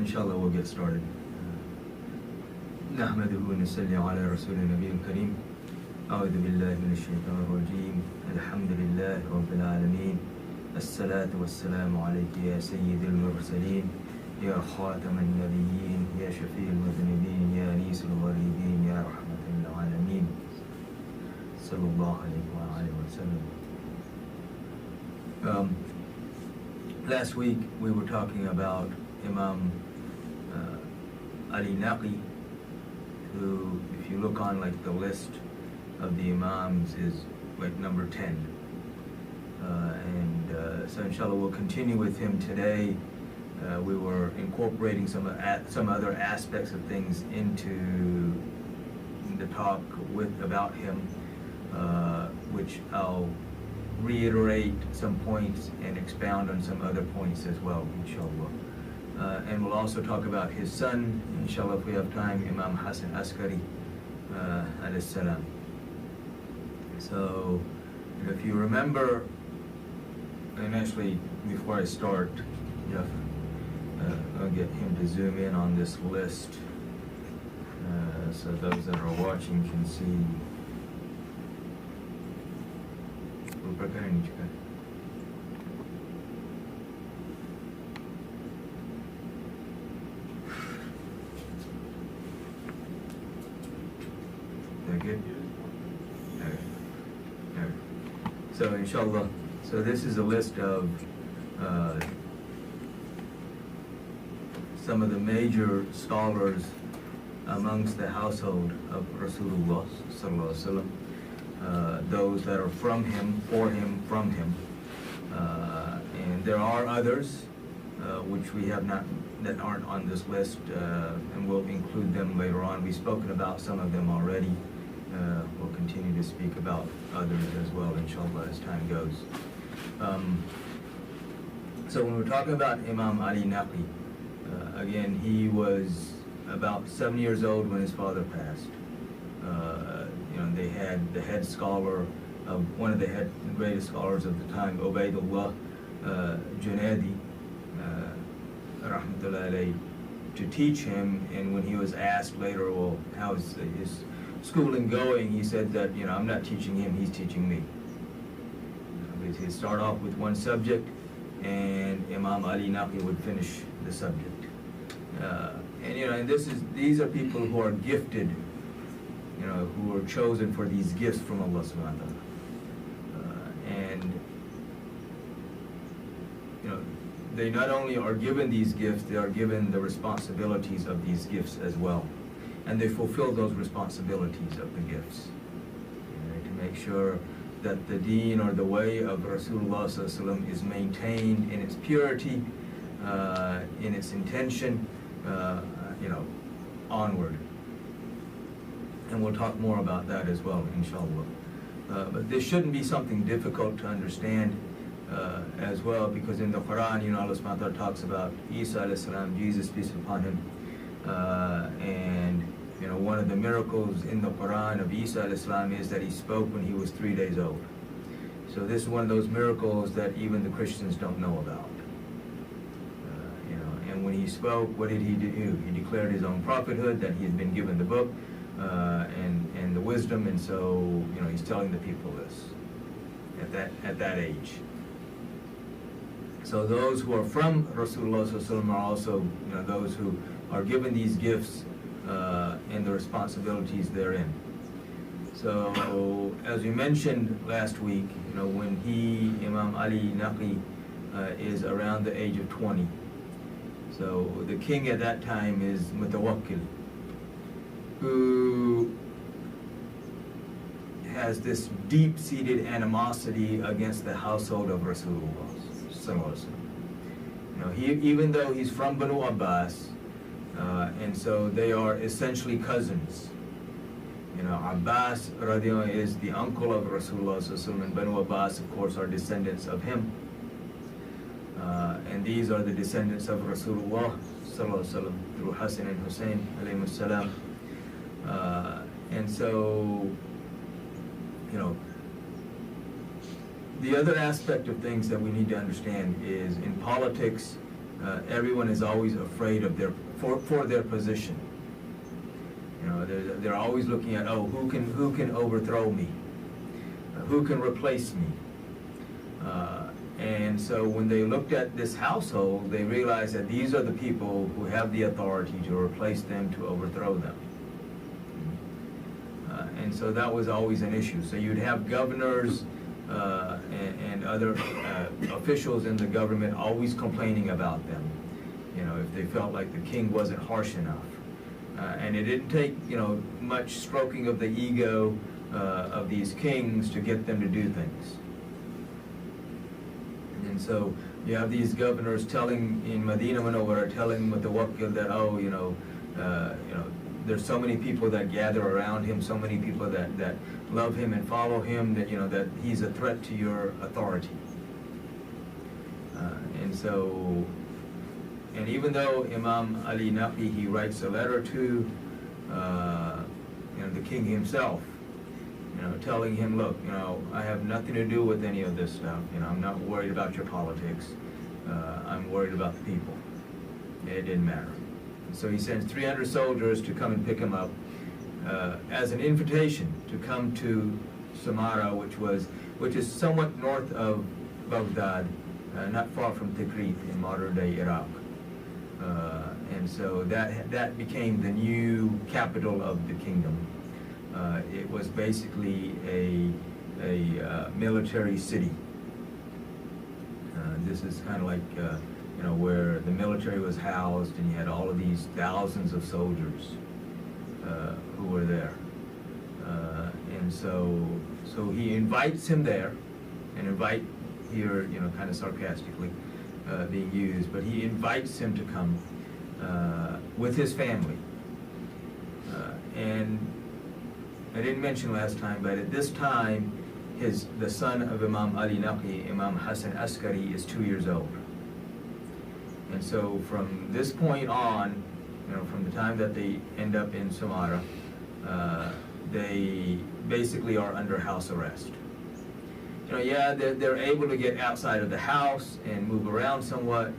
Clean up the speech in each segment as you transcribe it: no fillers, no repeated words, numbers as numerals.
inshallah we'll get started. نحمده ونصلي على رسول النبي الكريم. أعوذ بالله من الشيطان الرجيم. الحمد لله رب العالمين. الصلاة والسلام عليك يا سيد المرسلين يا خاتم النبيين يا شفيع المذنبين يا أنيس الغريبين يا رحمة العالمين صلى الله عليه وآله وسلم. Last week we were talking about Imam Ali Naqi, who, if you look on like the list of the Imams, is like number 10. So inshallah we'll continue with him today. We were incorporating some other aspects of things into the talk about him, which I'll reiterate some points and expound on some other points as well, inshallah. And we'll also talk about his son, inshallah, if we have time, Imam Hasan Askari, alayhi salam. So, if you remember, and actually, before I start, I'll get him to zoom in on this list, so those that are watching can see. That good? Okay. So inshallah, so this is a list of some of the major scholars amongst the household of Rasulullah sallallahu alaihi wasallam. Those that are from him, for him, from him. And there are others which we have not, that aren't on this list, and we'll include them later on. We've spoken about some of them already. We'll continue to speak about others as well, inshallah, as time goes. So when we're talking about Imam Ali Naqi, again, he was about 7 years old when his father passed. They had the head scholar of one of the greatest scholars of the time, Ubaydullah Junaidi, rahmatullahi alayhi, to teach him. And when he was asked later, well, how's his schooling going, he said that, I'm not teaching him, he's teaching me. He'd start off with one subject, and Imam Ali Naqi would finish the subject. And these are people who are gifted, who are chosen for these gifts from Allah subhanahu wa ta'ala. They not only are given these gifts, they are given the responsibilities of these gifts as well. And they fulfill those responsibilities of the gifts. To make sure that the deen, or the way of Rasulullah sallallahu alaihi wasallam, is maintained in its purity, in its intention, onward. And we'll talk more about that as well, inshallah. But this shouldn't be something difficult to understand as well, because in the Quran, Allah subhanahu wa ta'ala talks about Isa alayhi salam, Jesus, peace upon him, and one of the miracles in the Quran of Isa alayhi salam is that he spoke when he was 3 days old. So this is one of those miracles that even the Christians don't know about. And when he spoke, what did he do? He declared his own prophethood, that he had been given the book and the wisdom, and so he's telling the people this at that age. So those who are from Rasulullah sallallahu alaihi wasallam are also those who are given these gifts and the responsibilities therein. So as we mentioned last week, when Imam Ali Naqi is around the age of 20. So the king at that time is Mutawakkil, who has this deep-seated animosity against the household of Rasulullah sallallahu alaihi wasallam. Even though he's from Banu Abbas, and so they are essentially cousins. Abbas radiallahu is the uncle of Rasulullah sallallahu alaihi wasallam, and Banu Abbas, of course, are descendants of him. And these are the descendants of Rasulullah sallallahu alaihi wasallam through Hasan and Hussein alayhi salam. And so, the other aspect of things that we need to understand is in politics, everyone is always afraid of for their position. You know, they're always looking at, oh, who can overthrow me, who can replace me. And so when they looked at this household, they realized that these are the people who have the authority to replace them, to overthrow them. And so that was always an issue. So you'd have governors and other officials in the government always complaining about them, you know, if they felt like the king wasn't harsh enough. And it didn't take, you know, much stroking of the ego of these kings to get them to do things. And so you have these governors telling in Medina Munawwara, telling Mutawakkil that, oh, you know, there's so many people that gather around him, so many people that love him and follow him, that, you know, that he's a threat to your authority. And even though Imam Ali Naqi, he writes a letter to, you know, the king himself, you know, telling him, look, you know, I have nothing to do with any of this stuff. You know, I'm not worried about your politics. I'm worried about the people. It didn't matter. So he sends 300 soldiers to come and pick him up as an invitation to come to Samarra, which is somewhat north of Baghdad, not far from Tikrit in modern-day Iraq. And so that became the new capital of the kingdom. It was basically a military city. This is kind of like you know, where the military was housed, and you had all of these thousands of soldiers who were there. And so he invites him there, and invite here, you know, kind of sarcastically being used, but he invites him to come with his family. And I didn't mention last time, but at this time, the son of Imam Ali Naqi, Imam Hasan Askari, is 2 years old. And so from this point on, you know, from the time that they end up in Samarra, they basically are under house arrest. You know, yeah, they're able to get outside of the house and move around somewhat,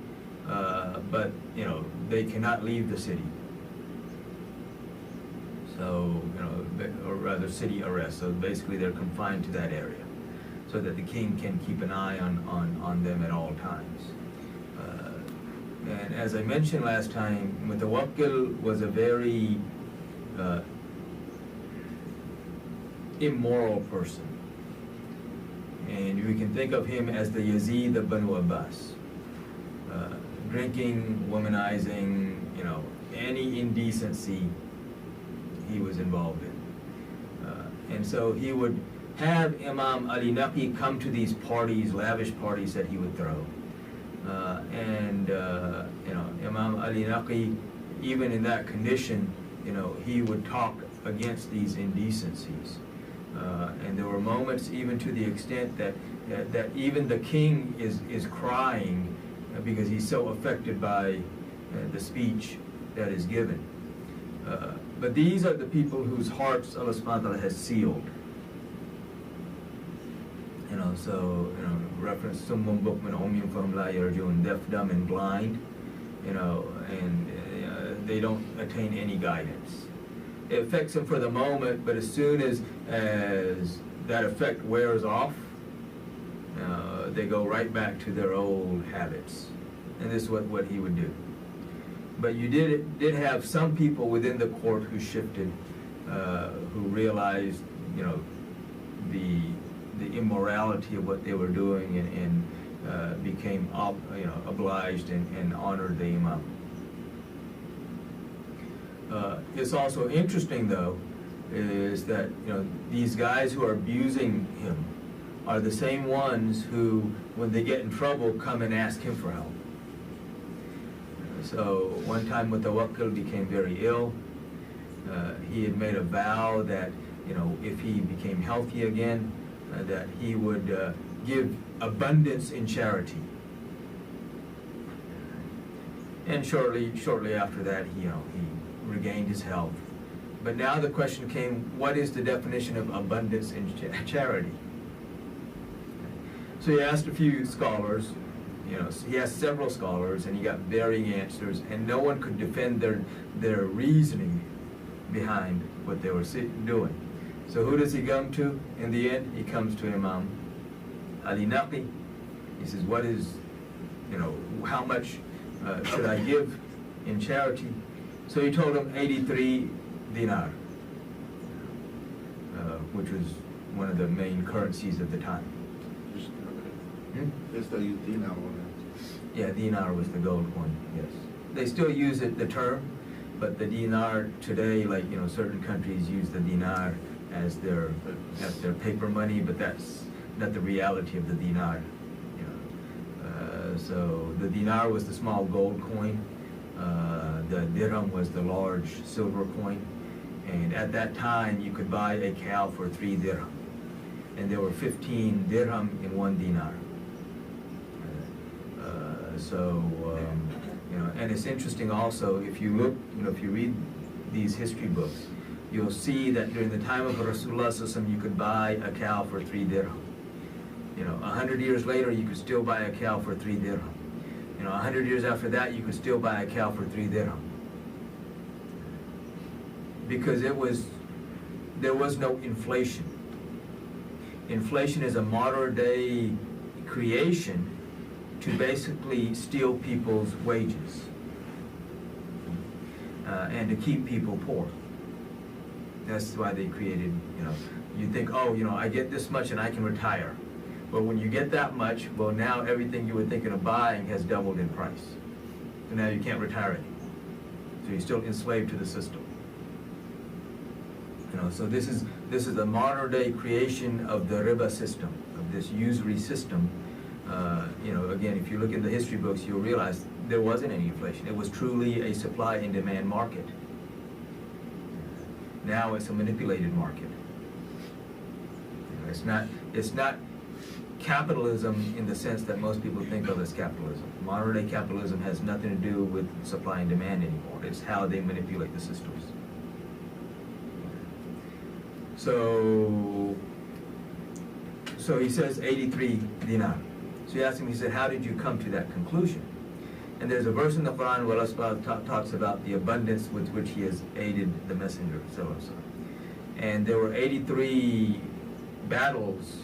but, you know, they cannot leave the city. So, you know, or rather city arrest. So basically they're confined to that area so that the king can keep an eye on them at all times. And as I mentioned last time, Mutawakkil was a very immoral person. And we can think of him as the Yazid of Banu Abbas. Drinking, womanizing, you know, any indecency he was involved in. And so he would have Imam Ali Naqi come to these parties, lavish parties that he would throw. You know, Imam Ali Naqi, even in that condition, you know, he would talk against these indecencies. And there were moments, even to the extent that even the king is crying because he's so affected by the speech that is given. But these are the people whose hearts Allah subhanahu wa ta'ala has sealed. You know, so, you know, reference Summun Bukman Umyun Fahum La Yarjun, deaf, dumb, and blind, you know, and they don't attain any guidance. It affects them for the moment, but as soon as that effect wears off, they go right back to their old habits. And this is what he would do. But you did have some people within the court who shifted, who realized, you know, the immorality of what they were doing, and became, you know, obliged and honored the imam. It's also interesting, though, is that, you know, these guys who are abusing him are the same ones who, when they get in trouble, come and ask him for help. So one time Mutawakkil became very ill. He had made a vow that, you know, if he became healthy again, that he would give abundance in charity. And shortly after that, he regained his health. But now the question came, what is the definition of abundance in charity? So he asked a few scholars, he has several scholars, and he got varying answers, and no one could defend their reasoning behind what they were doing. So who does he come to in the end? He comes to Imam Ali Naqi. He says, what is, how much should I give in charity? So he told him 83 dinar, which was one of the main currencies at the time. They still use dinar on that. Yeah, dinar was the gold coin, yes. They still use the term, but the dinar today, certain countries use the dinar as their paper money, but that's not the reality of the dinar. So the dinar was the small gold coin, the dirham was the large silver coin, and at that time you could buy a cow for 3 dirham, and there were 15 dirham in 1 dinar. And it's interesting also, if you look, if you read these history books, you'll see that during the time of Rasulullah you could buy a cow for 3 dirham. 100 years later, you could still buy a cow for 3 dirham. 100 years after that, you could still buy a cow for 3 dirham. Because there was no inflation. Inflation is a modern day creation to basically steal people's wages and to keep people poor. That's why they created, you think, I get this much and I can retire. But when you get that much, well, now everything you were thinking of buying has doubled in price. So now you can't retire anymore. So you're still enslaved to the system. So this is a modern day creation of the riba system, of this usury system. Again, if you look in the history books, you'll realize there wasn't any inflation. It was truly a supply and demand market. Now it's a manipulated market. It's not capitalism in the sense that most people think of as capitalism. Modern day capitalism has nothing to do with supply and demand anymore. It's how they manipulate the systems. So he says 83 dinar. So he asked him, he said, how did you come to that conclusion? And there's a verse in the Quran where Allah talks about the abundance with which he has aided the Messenger. And there were 83 battles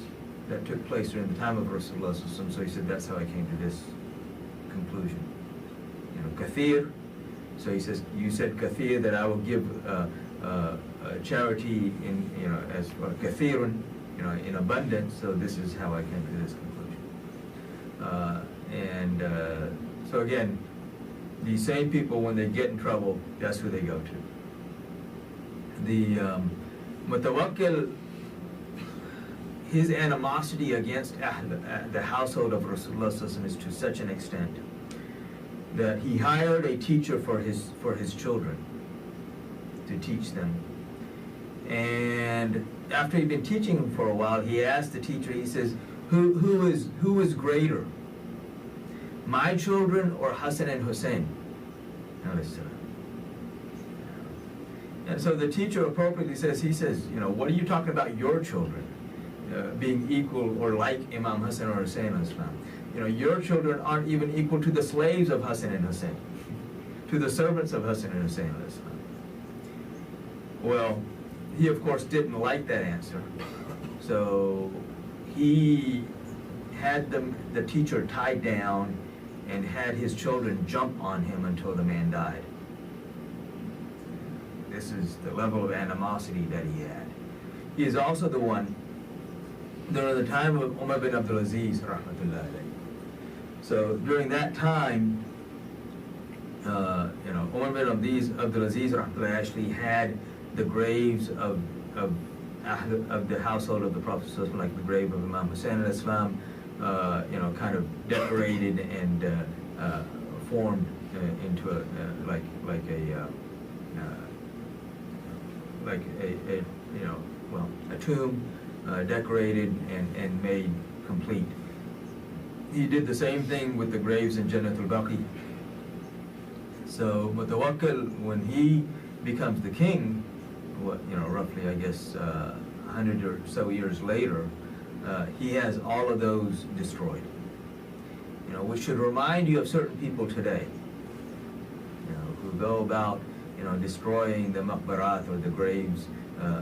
that took place during the time of Rasulullah. So he said, that's how I came to this conclusion. Kathir. So he says, you said Kathir, that I will give charity in, as Kathirun, in abundance. So this is how I came to this conclusion. So again, these same people, when they get in trouble, that's who they go to. The Mutawakkil, his animosity against the household of Rasulullah is to such an extent that he hired a teacher for his children to teach them. And after he'd been teaching them for a while, he asked the teacher, he says, who is greater, my children or Hasan and Hussein? And so the teacher appropriately says, what are you talking about your children being equal or like Imam Hasan or Hussein on Islam? Your children aren't even equal to the slaves of Hasan and Hussein, to the servants of Hasan and Hussein on Islam. Well, he of course didn't like that answer. So he had the teacher tied down and had his children jump on him until the man died. This is the level of animosity that he had. He is also the one during the time of Umar bin Abdul Aziz, rahmatullahi alayhi. So during that time, Umar bin Abdul Aziz rahmatullahi actually had the graves of the household of the Prophet, like the grave of Imam Hussein al-Islam, kind of decorated and formed into a tomb, decorated and made complete. He did the same thing with the graves in Jannatul Baqi. So Mutawakkil, when he becomes the king, roughly, I guess, 100 or so years later, he has all of those destroyed. which should remind you of certain people today, who go about, destroying the maqbarat, or the graves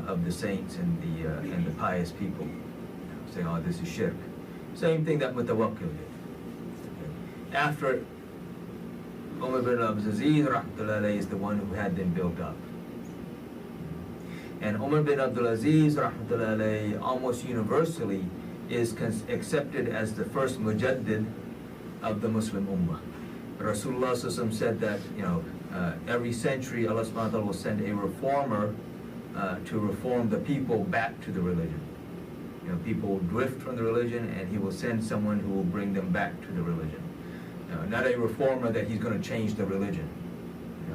of the saints and the pious people, saying, oh, this is shirk. Same thing that Mutawakkil did. Okay. After Umar bin Abdul Aziz rahmatullahi is the one who had them built up. And Umar bin Abdul Aziz rahmatullahi almost universally is accepted as the first mujaddid of the Muslim Ummah. Rasulullah said that, every century Allah subhanahu wa ta'ala will send a reformer to reform the people back to the religion. People will drift from the religion, and he will send someone who will bring them back to the religion. Not a reformer that he's going to change the religion.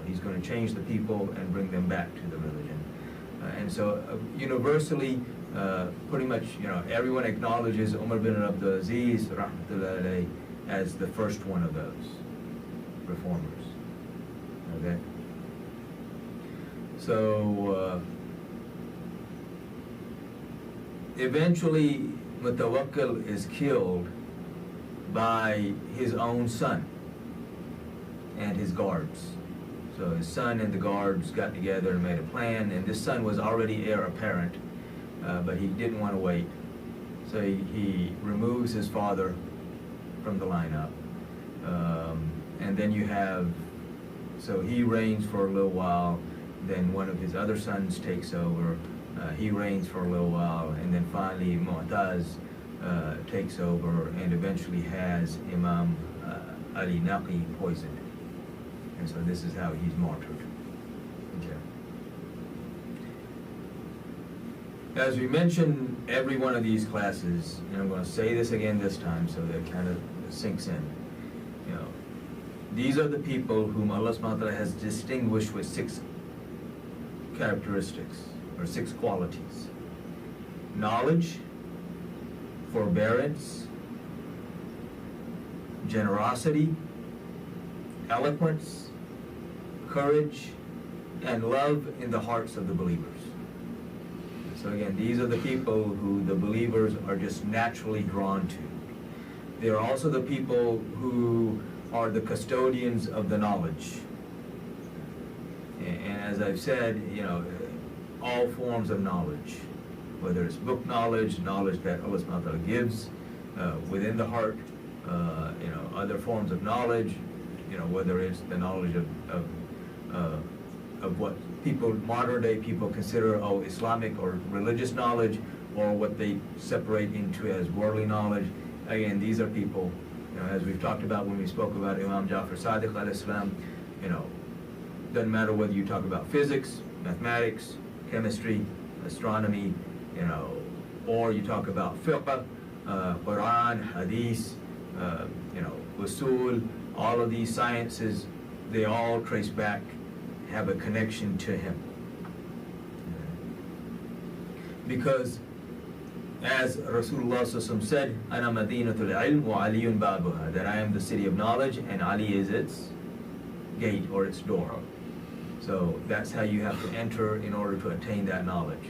He's going to change the people and bring them back to the religion. And so universally, pretty much, everyone acknowledges Umar bin Abdul Aziz rahmatullahi alayhi as the first one of those reformers. Okay? So eventually Mutawakkil is killed by his own son and his guards. So his son and the guards got together and made a plan, and this son was already heir apparent, but he didn't want to wait. So he removes his father from the lineup. And then so he reigns for a little while, then one of his other sons takes over, he reigns for a little while, and then finally Mu'taz takes over and eventually has Imam Ali Naqi poisoned. And so this is how he's martyred. Okay. As we mentioned, every one of these classes, and I'm going to say this again this time so that it kind of sinks in. These are the people whom Allah subhanahu wa ta'ala has distinguished with 6 characteristics, or 6 qualities: knowledge, forbearance, generosity, eloquence, courage, and love in the hearts of the believers. So again, these are the people who the believers are just naturally drawn to. They are also the people who are the custodians of the knowledge. And as I've said, all forms of knowledge, whether it's book knowledge, knowledge that Allah subhanahu wa ta'ala gives within the heart, other forms of knowledge, whether it's the knowledge of what modern day people consider Islamic or religious knowledge, or what they separate into as worldly knowledge. Again, these are people, as we've talked about when we spoke about Imam Jafar Sadiq alayhi salam, doesn't matter whether you talk about physics, mathematics, chemistry, astronomy, or you talk about fiqh, Quran, hadith, usul, all of these sciences, they all trace back, have a connection to him. Because as Rasulullah said, "Ana Madinatul Ilm wa Aliyun Babuha," that I am the city of knowledge and Ali is its gate or its door. So that's how you have to enter in order to attain that knowledge.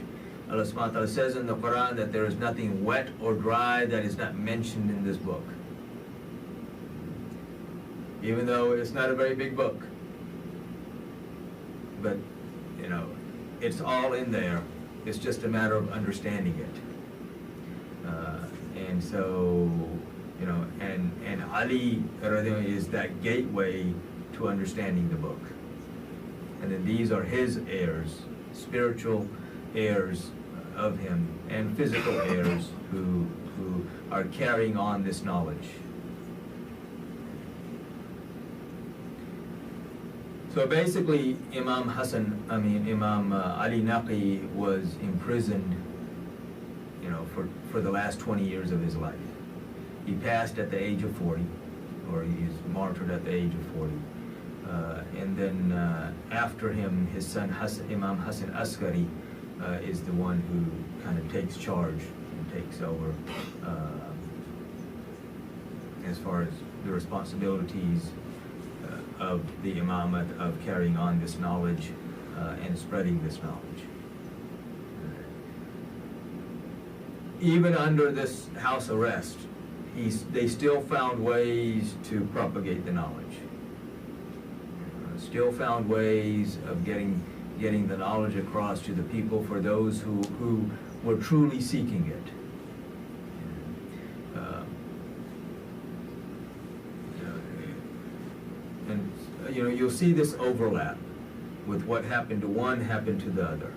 Allah subhanahu wa ta'ala says in the Quran that there is nothing wet or dry that is not mentioned in this book. Even though it's not a very big book. But, it's all in there. It's just a matter of understanding it. And so, and Ali is that gateway to understanding the book. And then these are his heirs, spiritual heirs of him, and physical heirs who are carrying on this knowledge. So basically, Imam Ali Naqi was imprisoned, for the last 20 years of his life. He passed at the age of 40, or he is martyred at the age of 40. And then after him, his son Imam Hasan Askari is the one who kind of takes charge and takes over as far as the responsibilities of the imamate, of carrying on this knowledge and spreading this knowledge. Even under this house arrest, they still found ways to propagate the knowledge. Still found ways of getting the knowledge across to the people for those who were truly seeking it. And you'll see this overlap with what happened to one happened to the other.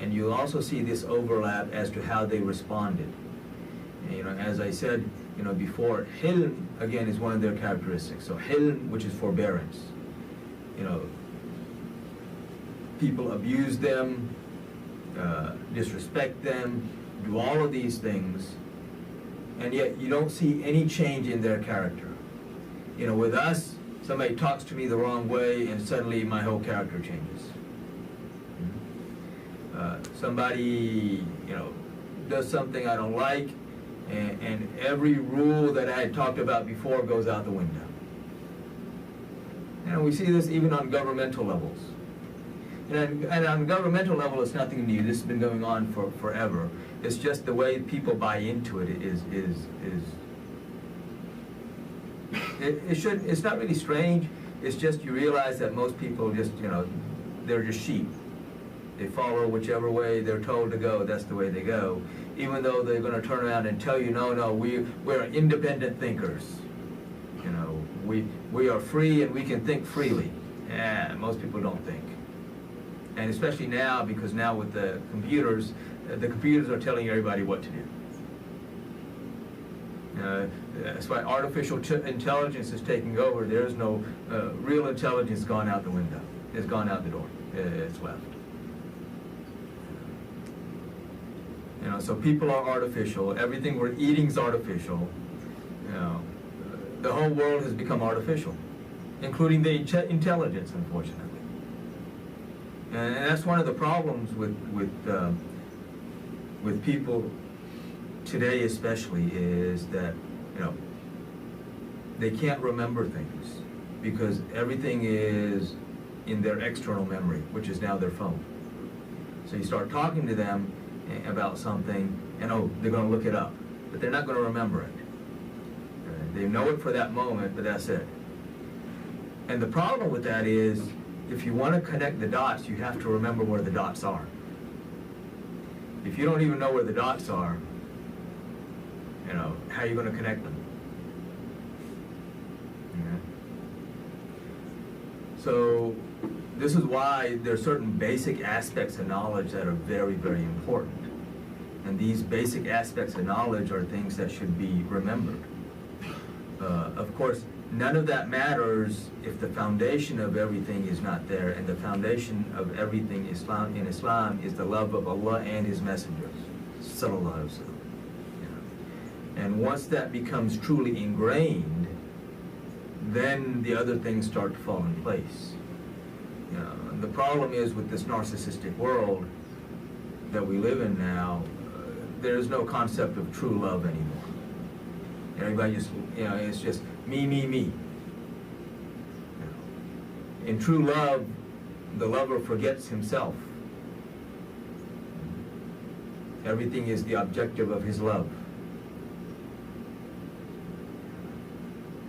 And you'll also see this overlap as to how they responded. And, as I said, before, hilm, again, is one of their characteristics. So hilm, which is forbearance. People abuse them, disrespect them, do all of these things, and yet you don't see any change in their character. With us, somebody talks to me the wrong way and suddenly my whole character changes. Somebody, does something I don't like, and every rule that I had talked about before goes out the window. And we see this even on governmental levels. And on governmental level, it's nothing new. This has been going on for forever. It's just the way people buy into it it's not really strange. It's just you realize that most people just, they're just sheep. They follow whichever way they're told to go, that's the way they go. Even though they're going to turn around and tell you, no, we're independent thinkers. We are free and we can think freely. Most people don't think. And especially now, because now with the computers are telling everybody what to do. That's why artificial intelligence is taking over. There's no real intelligence gone out the window. It's gone out the door. It's left. So people are artificial. Everything we're eating is artificial. The whole world has become artificial, including the intelligence, unfortunately. And that's one of the problems with people today, especially, is that they can't remember things because everything is in their external memory, which is now their phone. So you start talking to them about something, and they're going to look it up, but they're not going to remember it. They know it for that moment, but that's it. And the problem with that is, if you want to connect the dots, you have to remember where the dots are. If you don't even know where the dots are, how are you going to connect them? So this is why there are certain basic aspects of knowledge that are very, very important. And these basic aspects of knowledge are things that should be remembered. Of course, none of that matters if the foundation of everything is not there, and the foundation of everything in Islam is the love of Allah and His messengers. Sallallahu Alaihi Wasallam. And once that becomes truly ingrained, then the other things start to fall in place. The problem is with this narcissistic world that we live in now, there's no concept of true love anymore. Everybody just, it's just me, me, me. In true love, the lover forgets himself. Everything is the objective of his love.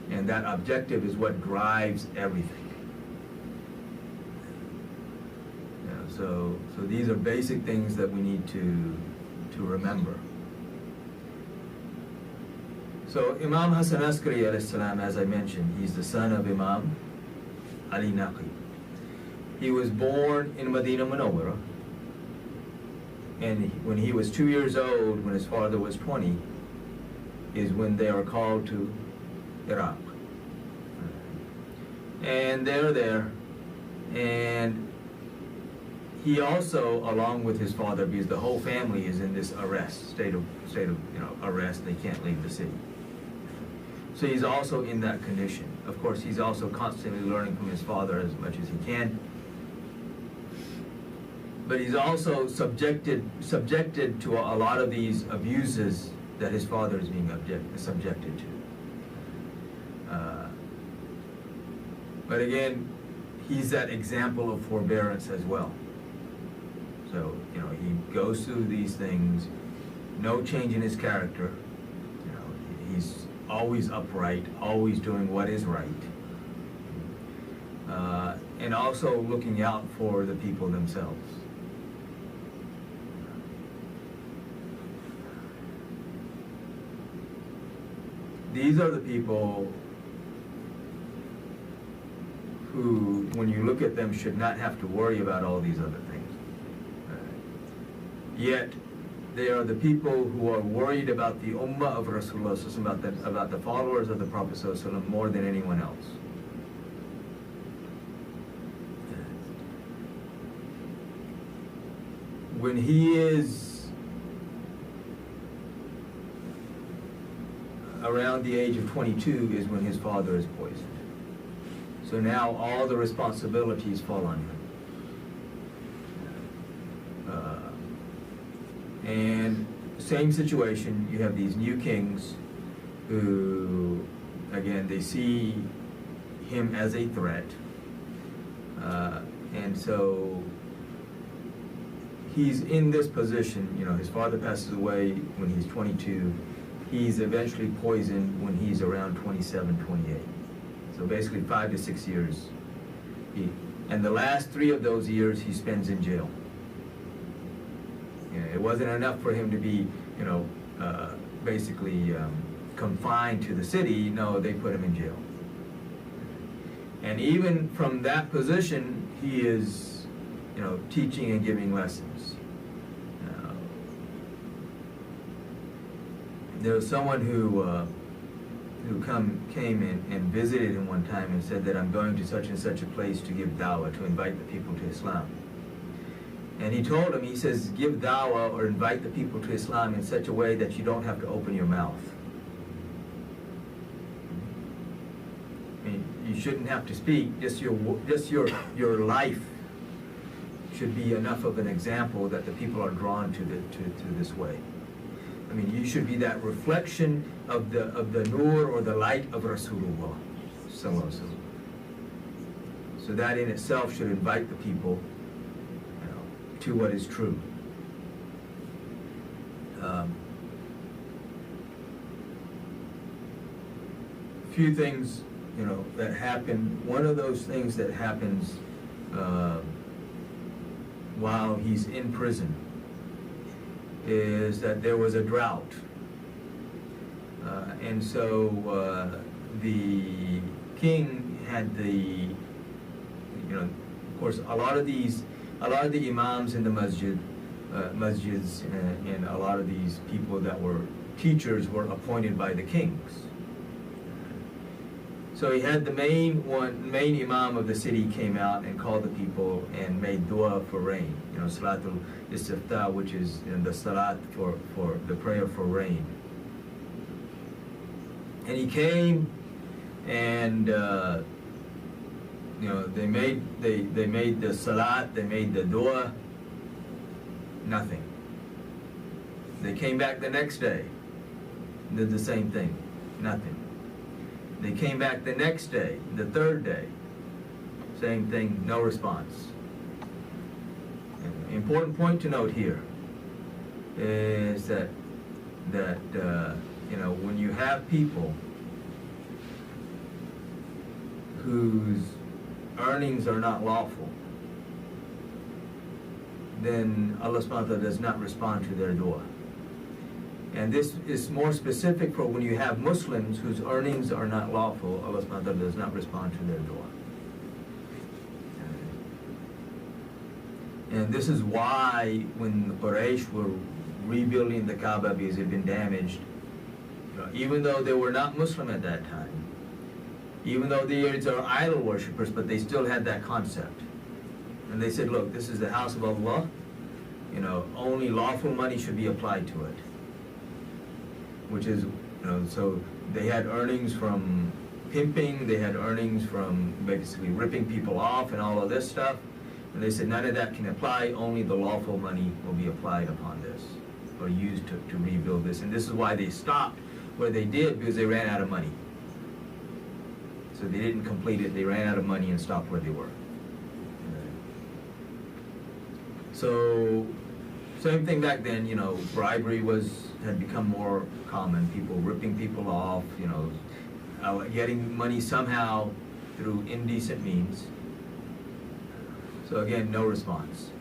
And that objective is what drives everything. So these are basic things that we need to remember. So Imam Hasan Askari alayhi salam, as I mentioned, he's the son of Imam Ali Naqi. He was born in Medina Munawwara, and when he was 2 years old, when his father was 20, is when they are called to Iraq. And they're there, and he also, along with his father, because the whole family is in this state of arrest, they can't leave the city. So he's also in that condition. Of course, he's also constantly learning from his father as much as he can. But he's also subjected to a lot of these abuses that his father is being subjected to. But again, he's that example of forbearance as well. So, he goes through these things, no change in his character. He he's always upright, always doing what is right. And also looking out for the people themselves. These are the people who, when you look at them, should not have to worry about all these other things. Yet, they are the people who are worried about the ummah of Rasulullah, about the followers of the Prophet more than anyone else. When he is around the age of 22 is when his father is poisoned. So now all the responsibilities fall on him. And same situation, you have these new kings who, again, they see him as a threat. And so he's in this position, you know, his father passes away when he's 22. He's eventually poisoned when he's around 27, 28. So basically 5 to 6 years. And the last 3 of those years he spends in jail. You know, it wasn't enough for him to be, you know, basically confined to the city. No, they put him in jail. And even from that position, he is, you know, teaching and giving lessons. There was someone who came and visited him one time and said that I'm going to such and such a place to give dawah, to invite the people to Islam. And he told him, he says, give dawah or invite the people to Islam in such a way that you don't have to open your mouth. I mean, you shouldn't have to speak, just your life should be enough of an example that the people are drawn to this way. I mean, you should be that reflection of the nur or the light of Rasulullah. So that in itself should invite the people, you know, to what is true. Few things, you know, that happen. One of those things that happens while he's in prison is that there was a drought, and so the king had the, you know, of course, a lot of the imams in the masjids, and a lot of these people that were teachers were appointed by the kings. So he had the main imam of the city came out and called the people and made dua for rain. You know, salatul istiftah, which is, you know, the salat for the prayer for rain. And he came, and you know, they made the salat, they made the dua. Nothing. They came back the next day, did the same thing. Nothing. They came back the next day, the third day, same thing, no response. An important point to note here is that you know, when you have people whose earnings are not lawful, then Allah subhanahu wa ta'ala does not respond to their dua. And this is more specific for when you have Muslims whose earnings are not lawful. Allah subhanahu wa ta'ala does not respond to their dua. And this is why when the Quraysh were rebuilding the Kaaba because it had been damaged, you know, even though they were not Muslim at that time, even though they are idol worshippers, but they still had that concept. And they said, look, this is the house of Allah, you know, only lawful money should be applied to it. Which is, you know, so they had earnings from pimping, they had earnings from basically ripping people off and all of this stuff. And they said none of that can apply, only the lawful money will be applied upon this, or used to rebuild this. And this is why they stopped where they did, because they ran out of money. So they didn't complete it, they ran out of money and stopped where they were. So, same thing back then, you know, bribery was had become more common. People ripping people off, getting money somehow through indecent means. So again, no response.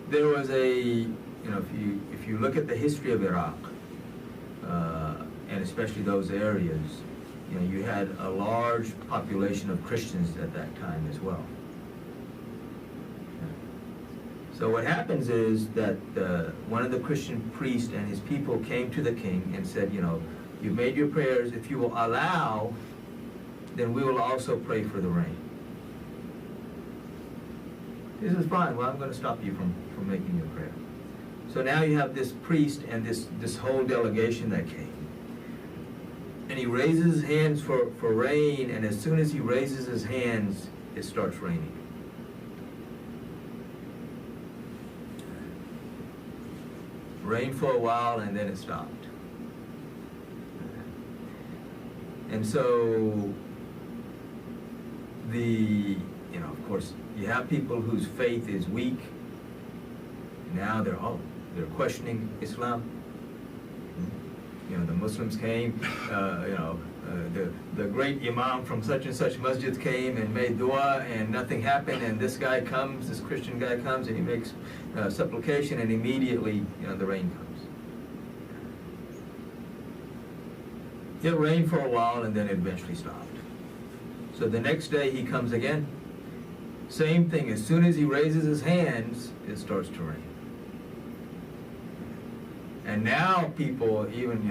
There was if you look at the history of Iraq, and especially those areas, you had a large population of Christians at that time as well. So what happens is that one of the Christian priests and his people came to the king and said, you've made your prayers. If you will allow, then we will also pray for the rain. He says, fine, well, I'm going to stop you from making your prayer. So now you have this priest and this whole delegation that came. And he raises his hands for rain, and as soon as he raises his hands, it starts raining. Rained for a while, and then it stopped. And so of course, you have people whose faith is weak. Now they're questioning Islam. The Muslims came, the great Imam from such and such masjid came and made dua, and nothing happened, and this Christian guy comes, and he makes supplication, and immediately, the rain comes. It rained for a while, and then it eventually stopped. So the next day he comes again. Same thing, as soon as he raises his hands, it starts to rain. And now people, even,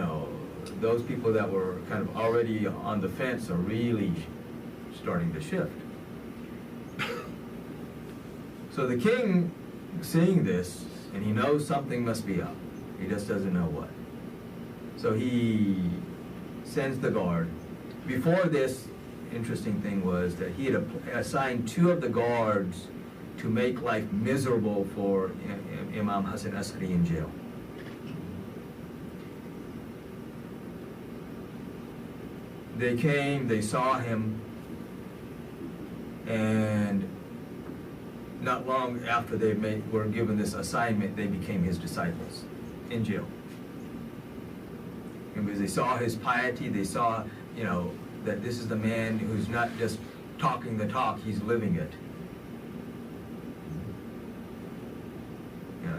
those people that were kind of already on the fence are really starting to shift. So the king, seeing this, and he knows something must be up. He just doesn't know what. So he sends the guard. Before this, interesting thing was that he had assigned 2 of the guards to make life miserable for Imam Hasan Askari in jail. They came, they saw him, and not long after they were given this assignment, they became his disciples in jail. And because they saw his piety, they saw, that this is the man who's not just talking the talk, he's living it.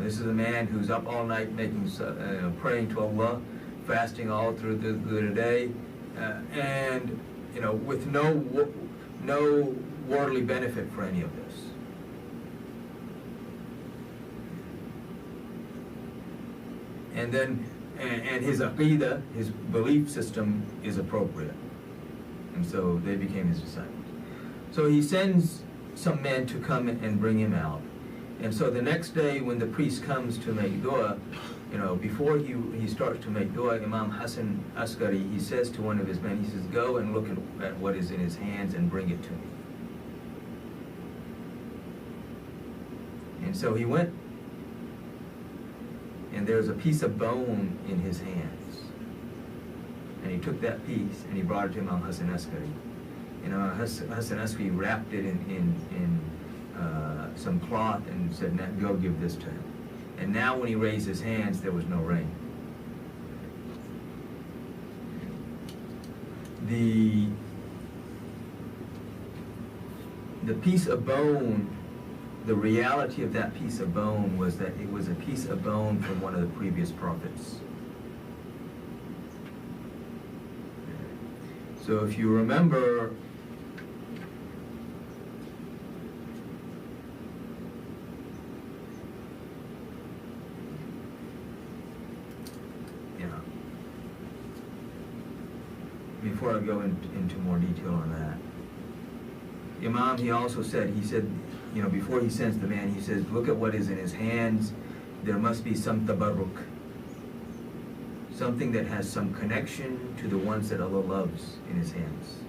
This is a man who's up all night making, praying to Allah, fasting all through the day, and with no worldly benefit for any of this. And then, and his aqidah, his belief system, is appropriate. And so they became his disciples. So he sends some men to come and bring him out. And so the next day when the priest comes to make dua, before he starts to make dua, Imam Hasan Askari, he says to one of his men, he says, go and look at what is in his hands and bring it to me. And so he went, and there's a piece of bone in his hands. And he took that piece and he brought it to Imam Hasan Askari. And Imam Hasan Askari wrapped it in some cloth and said, now go give this to him. And now when he raised his hands, there was no rain. The piece of bone, the reality of that piece of bone was that it was a piece of bone from one of the previous prophets. So if you remember, before I go into more detail on that, Imam, he also said, before he sends the man, he says, look at what is in his hands. There must be some tabarruk, something that has some connection to the ones that Allah loves in his hands.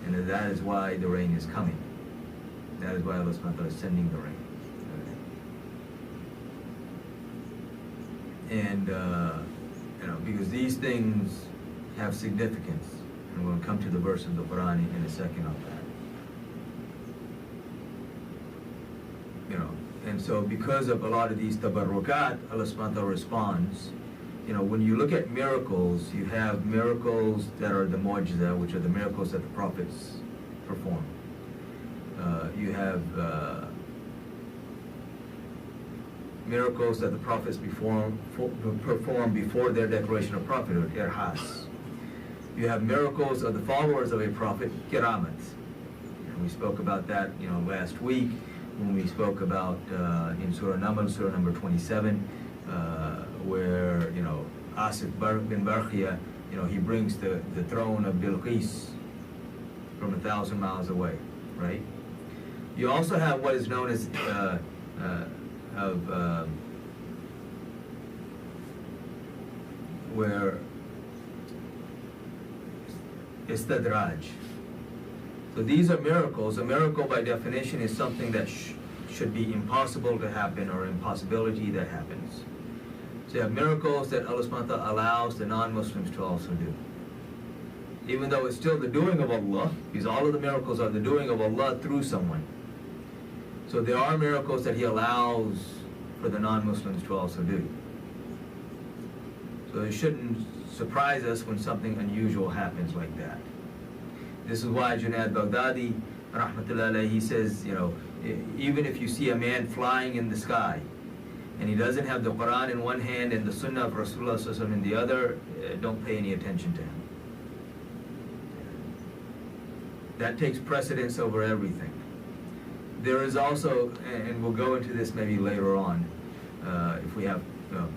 And that is why the rain is coming. That is why Allah subhanahu wa ta'ala is sending the rain. And, because these things have significance. And we'll come to the verse of the Quran in a second on that. And so because of a lot of these tabarrukat, Allah subhanahu wa ta'ala responds. when you look at miracles, you have miracles that are the mu'jiza, which are the miracles that the prophets perform. You have miracles that the prophets perform before their declaration of prophethood, irhas. You have miracles of the followers of a prophet, kiramat. And we spoke about that, last week when we spoke about in Surah number 27, where Asif bin Barkhia, he brings the throne of Bilqis from 1,000 miles away, right? You also have what is known as where istidraj. So these are miracles. A miracle by definition is something that should be impossible to happen or impossibility that happens. So you have miracles that Allah subhanahu wa ta'ala allows the non-Muslims to also do. Even though it's still the doing of Allah, because all of the miracles are the doing of Allah through someone. So there are miracles that He allows for the non-Muslims to also do. So it shouldn't surprise us when something unusual happens like that. This is why Junaid Baghdadi, rahmatullahi alayhi, he says, even if you see a man flying in the sky, and he doesn't have the Quran in one hand and the Sunnah of Rasulullah sallallahu alaihi wasallam in the other, don't pay any attention to him. That takes precedence over everything. There is also, and we'll go into this maybe later on, if we have,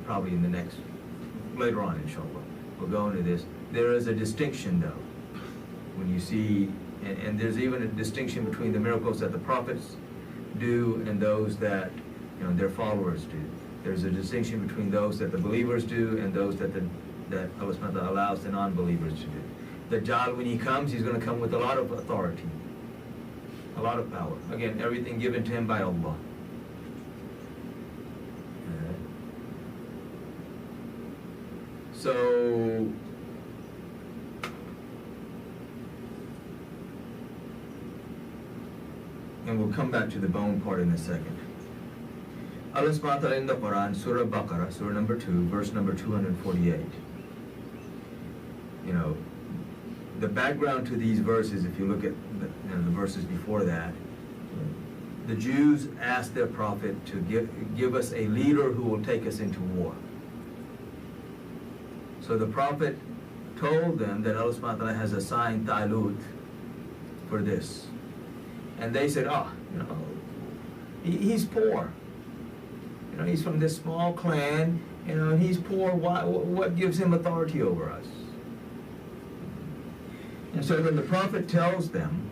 probably in the next, later on inshallah, we'll go into this. There is a distinction though, when you see, and there's even a distinction between the miracles that the prophets do and those that their followers do. There's a distinction between those that the believers do and those that Allah subhanahu wa ta'ala allows the non-believers to do. Dajjal, when he comes, he's going to come with a lot of authority, a lot of power. Again, everything given to him by Allah. So, and we'll come back to the bone part in a second. Allah subhanahu wa ta'ala in the Quran, Surah Baqarah, Surah number 2, verse number 248. The background to these verses, if you look at the verses before that, the Jews asked their prophet to give us a leader who will take us into war. So the prophet told them that Allah subhanahu wa ta'ala has assigned Talut for this. And they said, he's poor. He's from this small clan, and he's poor. What gives him authority over us? And so then the prophet tells them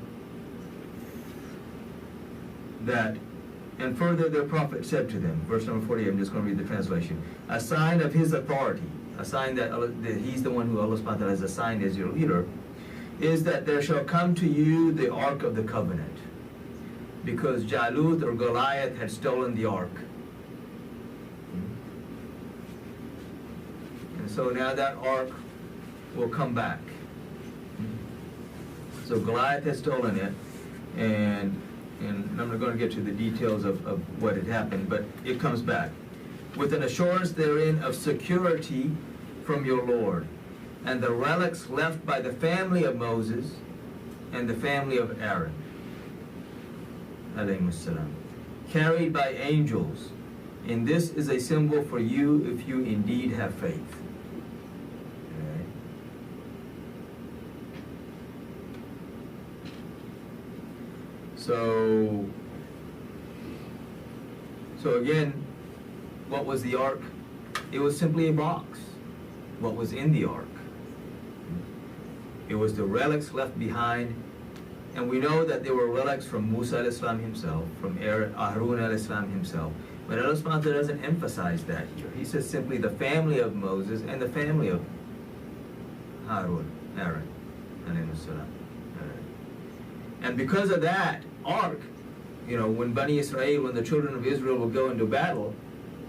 that, and further the prophet said to them, verse number 48, I'm just going to read the translation, a sign of his authority, a sign that he's the one who Allah subhanahu wa ta'ala has assigned as your leader, is that there shall come to you the Ark of the Covenant, because Jalut or Goliath had stolen the Ark. And so now that Ark will come back. So Goliath has stolen it, and I'm not going to get to the details of what had happened, but it comes back with an assurance therein of security from your Lord, and the relics left by the family of Moses and the family of Aaron, alayhimus salam, carried by angels. And this is a symbol for you if you indeed have faith. So again, what was the ark? It was simply a box. What was in the ark? It was the relics left behind. And we know that there were relics from Musa al-Islam himself, from Harun al-Islam himself. But Allah subhanahu wa ta'ala doesn't emphasize that here. He says simply the family of Moses and the family of Aaron, alayhi salam. And because of that ark, when Bani Israel, when the children of Israel would go into battle,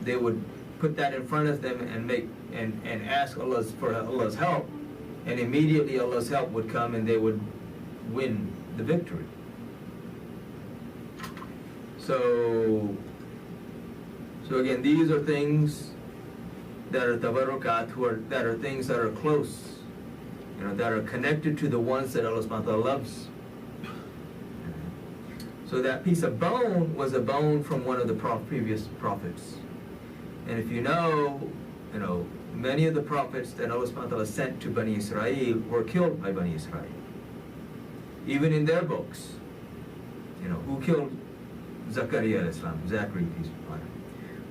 they would put that in front of them and ask Allah for Allah's help, and immediately Allah's help would come and they would win the victory. So again, these are things that are tabarrukat, that are things that are close, that are connected to the ones that Allah subhanahu wa ta'ala loves. So that piece of bone was a bone from one of the previous prophets. And if you know, many of the prophets that Allah subhanahu wa ta'ala sent to Bani Israel were killed by Bani Israel. Even in their books, who killed Zachariah al-Islam, Zachary, peace be upon him.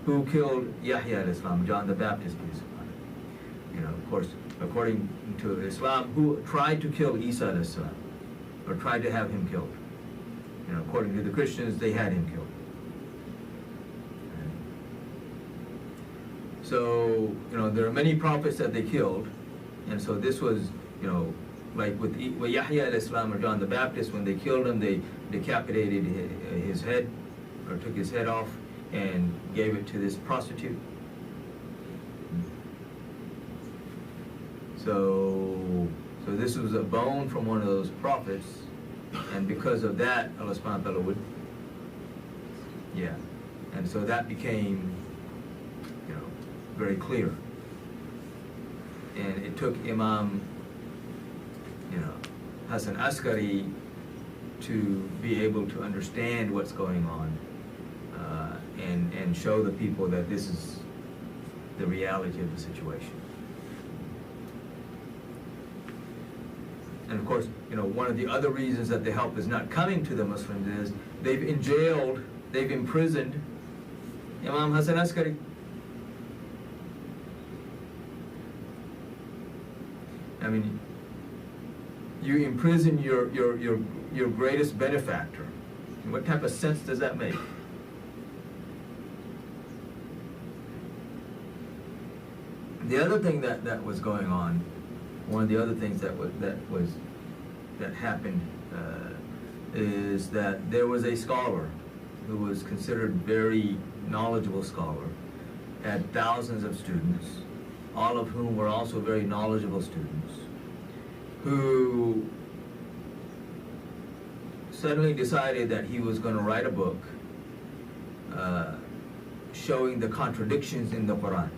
Who killed Yahya al-Islam, John the Baptist, peace upon him. Of course, according to Islam, who tried to kill Isa al-Islam, or tried to have him killed. According to the Christians, they had him killed. So, there are many prophets that they killed, and so this was, like with Yahya al-Islam or John the Baptist, when they killed him, they decapitated his head, or took his head off, and gave it to this prostitute. So this was a bone from one of those prophets, and because of that, Allah subhanahu wa ta'ala would, and so that became, very clear. And it took Imam, Hasan Askari to be able to understand what's going on, and show the people that this is the reality of the situation. And of course, one of the other reasons that the help is not coming to the Muslims is they've imprisoned Imam Hasan Askari. I mean, you imprison your greatest benefactor. What type of sense does that make? The other thing that was going on, one of the other things that happened is that there was a scholar who was considered very knowledgeable scholar, had thousands of students, all of whom were also very knowledgeable students, who suddenly decided that he was going to write a book showing the contradictions in the Quran.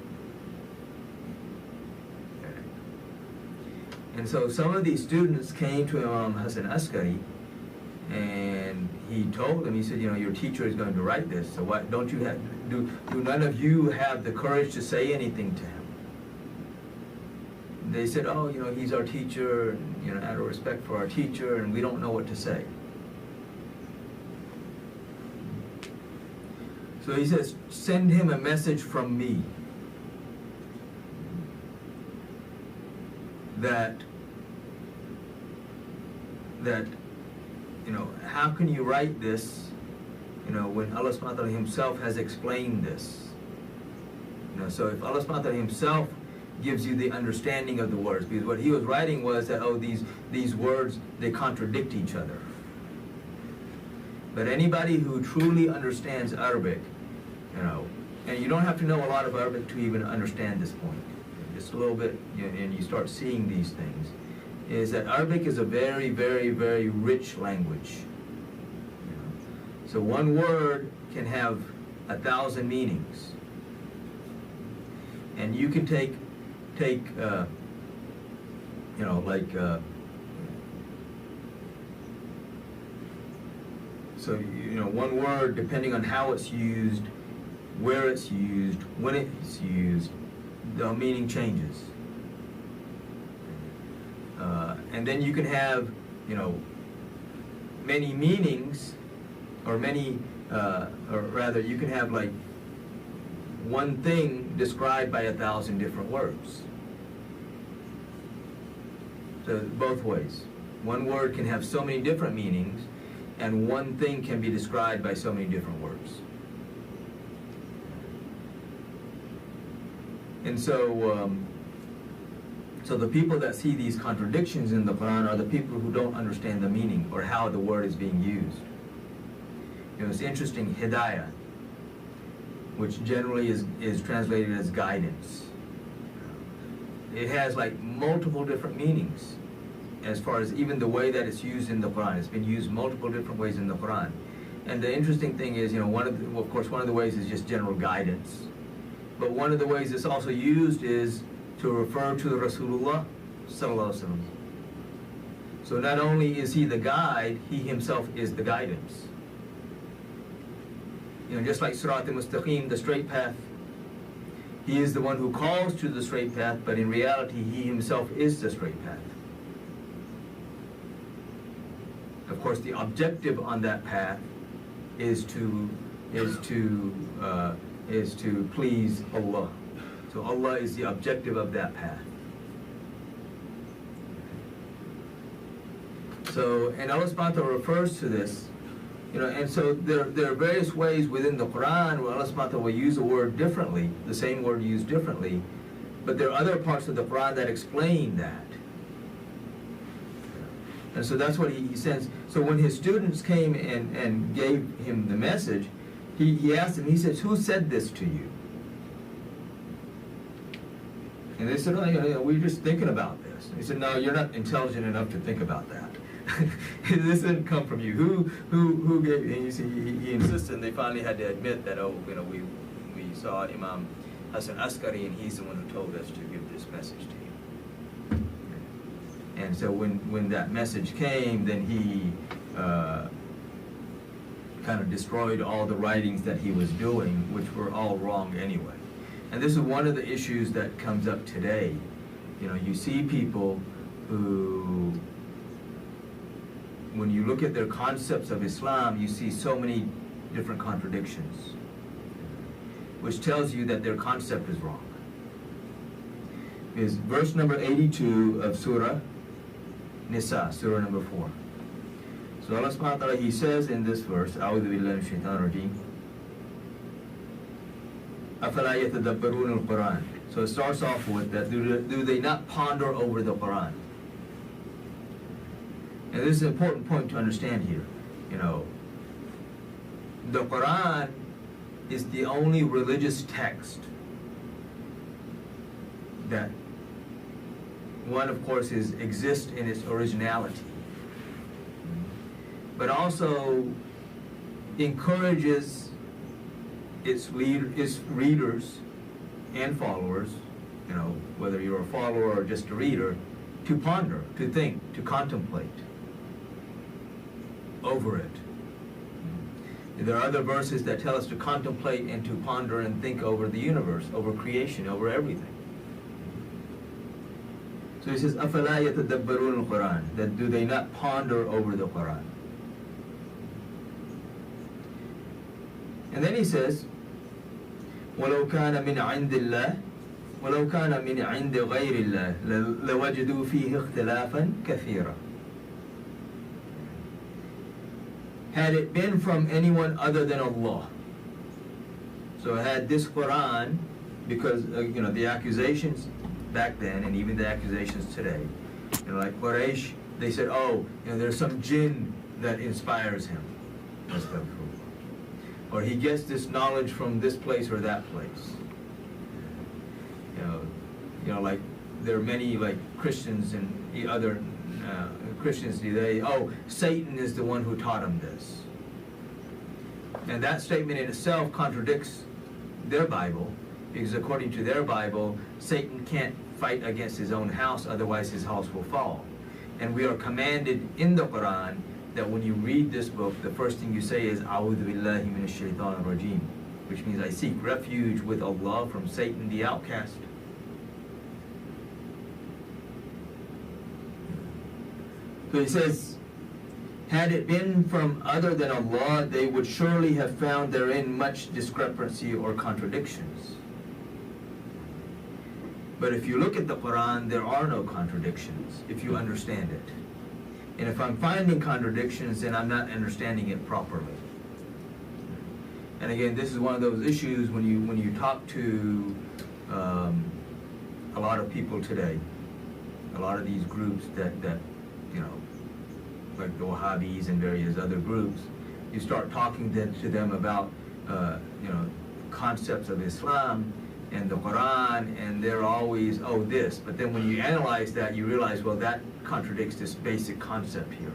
And so some of these students came to Imam Hasan Askari, and he told them, he said, your teacher is going to write this, so why don't you do none of you have the courage to say anything to him? They said, oh, he's our teacher, and, out of respect for our teacher, and we don't know what to say. So he says, send him a message from me that how can you write this, when Allah subhanahu wa ta'ala himself has explained this? So if Allah subhanahu wa ta'ala himself gives you the understanding of the words, because what he was writing was that, these words, they contradict each other. But anybody who truly understands Arabic, and you don't have to know a lot of Arabic to even understand this point, just a little bit, and you start seeing these things, is that Arabic is a very, very, very rich language. So one word can have 1,000 meanings. And you can take one word, depending on how it's used, where it's used, when it's used, the meaning changes. And then you can have, many meanings, or rather, you can have like one thing described by 1,000 different words. So both ways. One word can have so many different meanings, and one thing can be described by so many different words. And so, so the people that see these contradictions in the Quran are the people who don't understand the meaning or how the word is being used. It's interesting, hidayah, which generally is translated as guidance. It has like multiple different meanings as far as even the way that it's used in the Quran. It's been used multiple different ways in the Quran. And the interesting thing is, of course, one of the ways is just general guidance. But one of the ways it's also used is to refer to Rasulullah sallallahu alaihi wasallam. So not only is he the guide, he himself is the guidance. You know, just like Sirat al-Mustaqim, the straight path, he is the one who calls to the straight path, but in reality, he himself is the straight path. Of course, the objective on that path is to please Allah. So Allah is the objective of that path. So, and Allah subhanahu wa ta'ala refers to this, you know, and so there are various ways within the Quran where Allah subhanahu wa ta'ala will use a word differently, the same word used differently, but there are other parts of the Quran that explain that. And so that's what he says. So when his students came and gave him the message, he asked them, he says, who said this to you? And they said, oh, you know, we're just thinking about this. He said, no, you're not intelligent enough to think about that. This didn't come from you. Who gave? And you see, he insisted, and they finally had to admit that, oh, you know, we saw Imam Hasan Askari, and he's the one who told us to give this message to you. And so when that message came, then he kind of destroyed all the writings that he was doing, which were all wrong anyway. And this is one of the issues that comes up today. You know, you see people who, when you look at their concepts of Islam, you see so many different contradictions, which tells you that their concept is wrong. Is verse number 82 of Surah Nisa, Surah number 4. So Allah subhanahu wa ta'ala, he says in this verse, A'udhu billahi minash shaitanir rajeem, أَفَلَا يَتَدَبَّرُونَ الْقُرْآنَ. So it starts off with that, do they not ponder over the Quran? And this is an important point to understand here. You know, the Quran is the only religious text that, one, of course, exists in its originality, but also encourages its readers and followers, you know, whether you're a follower or just a reader, to ponder, to think, to contemplate over it. There are other verses that tell us to contemplate and to ponder and think over the universe, over creation, over everything. So he says, أَفَلَا يَتَدَبَّرُونَ الْقُرْآنَ, that do they not ponder over the Quran? And then he says, وَلَوْ كَانَ مِنْ عِنْدِ اللَّهِ وَلَوْ كَانَ مِنْ عِنْدِ غَيْرِ اللَّهِ لَوَجَدُوا فِيهِ اخْتِلَافًا كَثِيرًا. Had it been from anyone other than Allah, so had this Quran, because you know, the accusations back then and even the accusations today, you know, like Quraysh, they said, oh, you know, there's some jinn that inspires him, or he gets this knowledge from this place or that place. You know, like there are many like Christians and other Christians today, oh, Satan is the one who taught him this. And that statement in itself contradicts their Bible, because according to their Bible, Satan can't fight against his own house, otherwise his house will fall. And we are commanded in the Quran that when you read this book, the first thing you say is, A'udhu billahi minash shaitanir rajeem, which means I seek refuge with Allah from Satan the outcast. So he says, had it been from other than Allah, they would surely have found therein much discrepancy or contradictions. But if you look at the Quran, there are no contradictions, if you understand it. And if I'm finding contradictions, then I'm not understanding it properly. And again, this is one of those issues when you talk to a lot of people today, a lot of these groups that you know, like the Wahhabis and various other groups, you start talking to them about you know, concepts of Islam and the Quran, and they're always, oh, this. But then when you analyze that, you realize, well, that contradicts this basic concept here,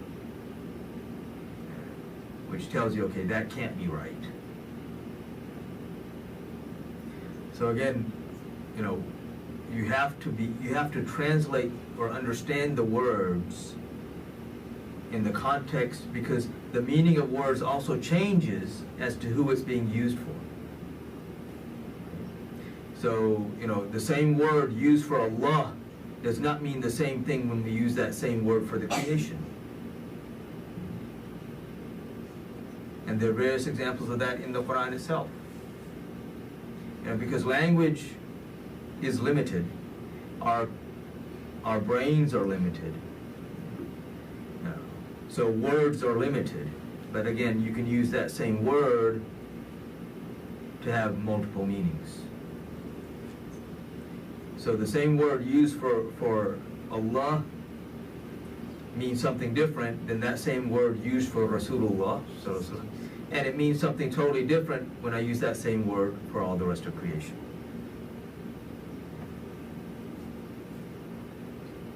which tells you, okay, that can't be right. So again, you know, you have to translate or understand the words in the context, because the meaning of words also changes as to who it's being used for. So, you know, the same word used for Allah does not mean the same thing when we use that same word for the creation. And there are various examples of that in the Quran itself. You know, because language is limited, our brains are limited. You know, so words are limited. But again, you can use that same word to have multiple meanings. So the same word used for Allah means something different than that same word used for Rasulullah. And it means something totally different when I use that same word for all the rest of creation.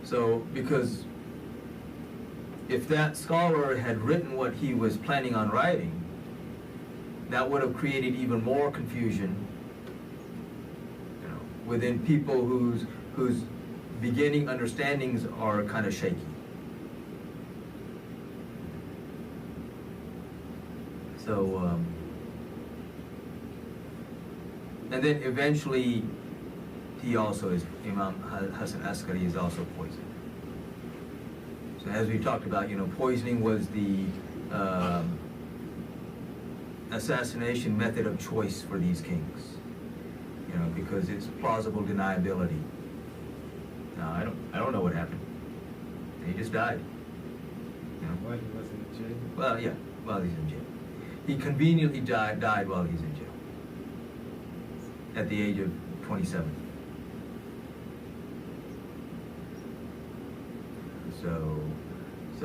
So, because if that scholar had written what he was planning on writing, that would have created even more confusion, you know, within people whose beginning understandings are kind of shaky. So, and then eventually, he also is, Imam Hasan Askari is also poisoned. So as we talked about, you know, poisoning was the assassination method of choice for these kings, you know, because it's plausible deniability. Now, I don't know what happened. He just died. You know? Why he wasn't in jail? Well, yeah, while he's in jail. He conveniently died while he's in jail, at the age of 27. So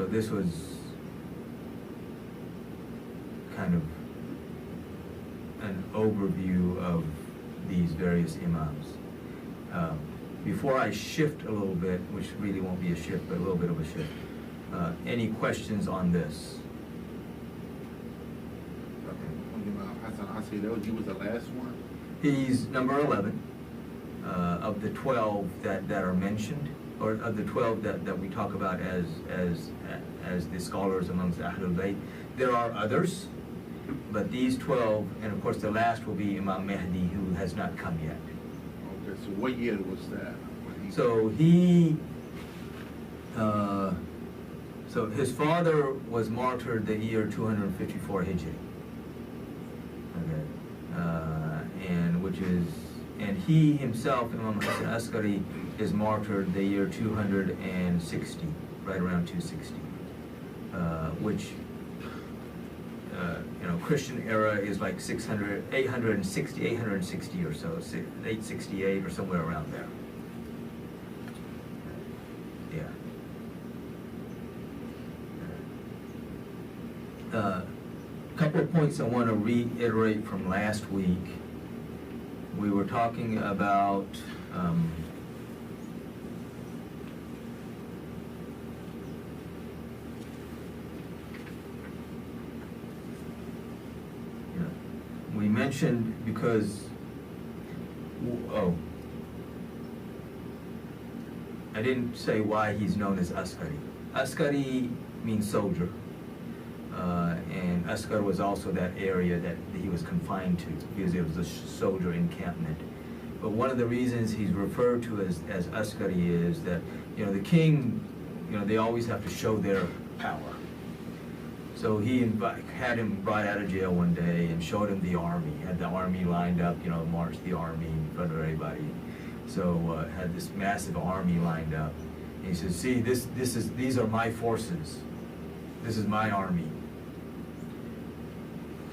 this was kind of an overview of these various imams. Before I shift a little bit, which really won't be a shift, but a little bit of a shift, any questions on this? Hasan Askari, he was the last one? He's number 11 of the 12 that are mentioned, or of the 12 that we talk about as the scholars amongst Ahlul Bayt. There are others, but these 12, and of course the last will be Imam Mahdi, who has not come yet. Okay, so what year was that? So his father was martyred the year 254 Hijri. Okay, and he himself, Imam Hasan Askari, is martyred the year 260, right around 260, which, you know, Christian era is like 860 or so, 868 or somewhere around there. Yeah. A couple of points I want to reiterate from last week. We were talking about we mentioned, because I didn't say why he's known as Askari. Askari means soldier, and Askar was also that area that he was confined to, because it was a soldier encampment. But one of the reasons he's referred to as Askari is that, you know, the king, you know, they always have to show their power. So he had him brought out of jail one day and showed him the army. Had the army lined up, you know, marched the army in front of everybody. So had this massive army lined up. And he says, "See, these are my forces. This is my army."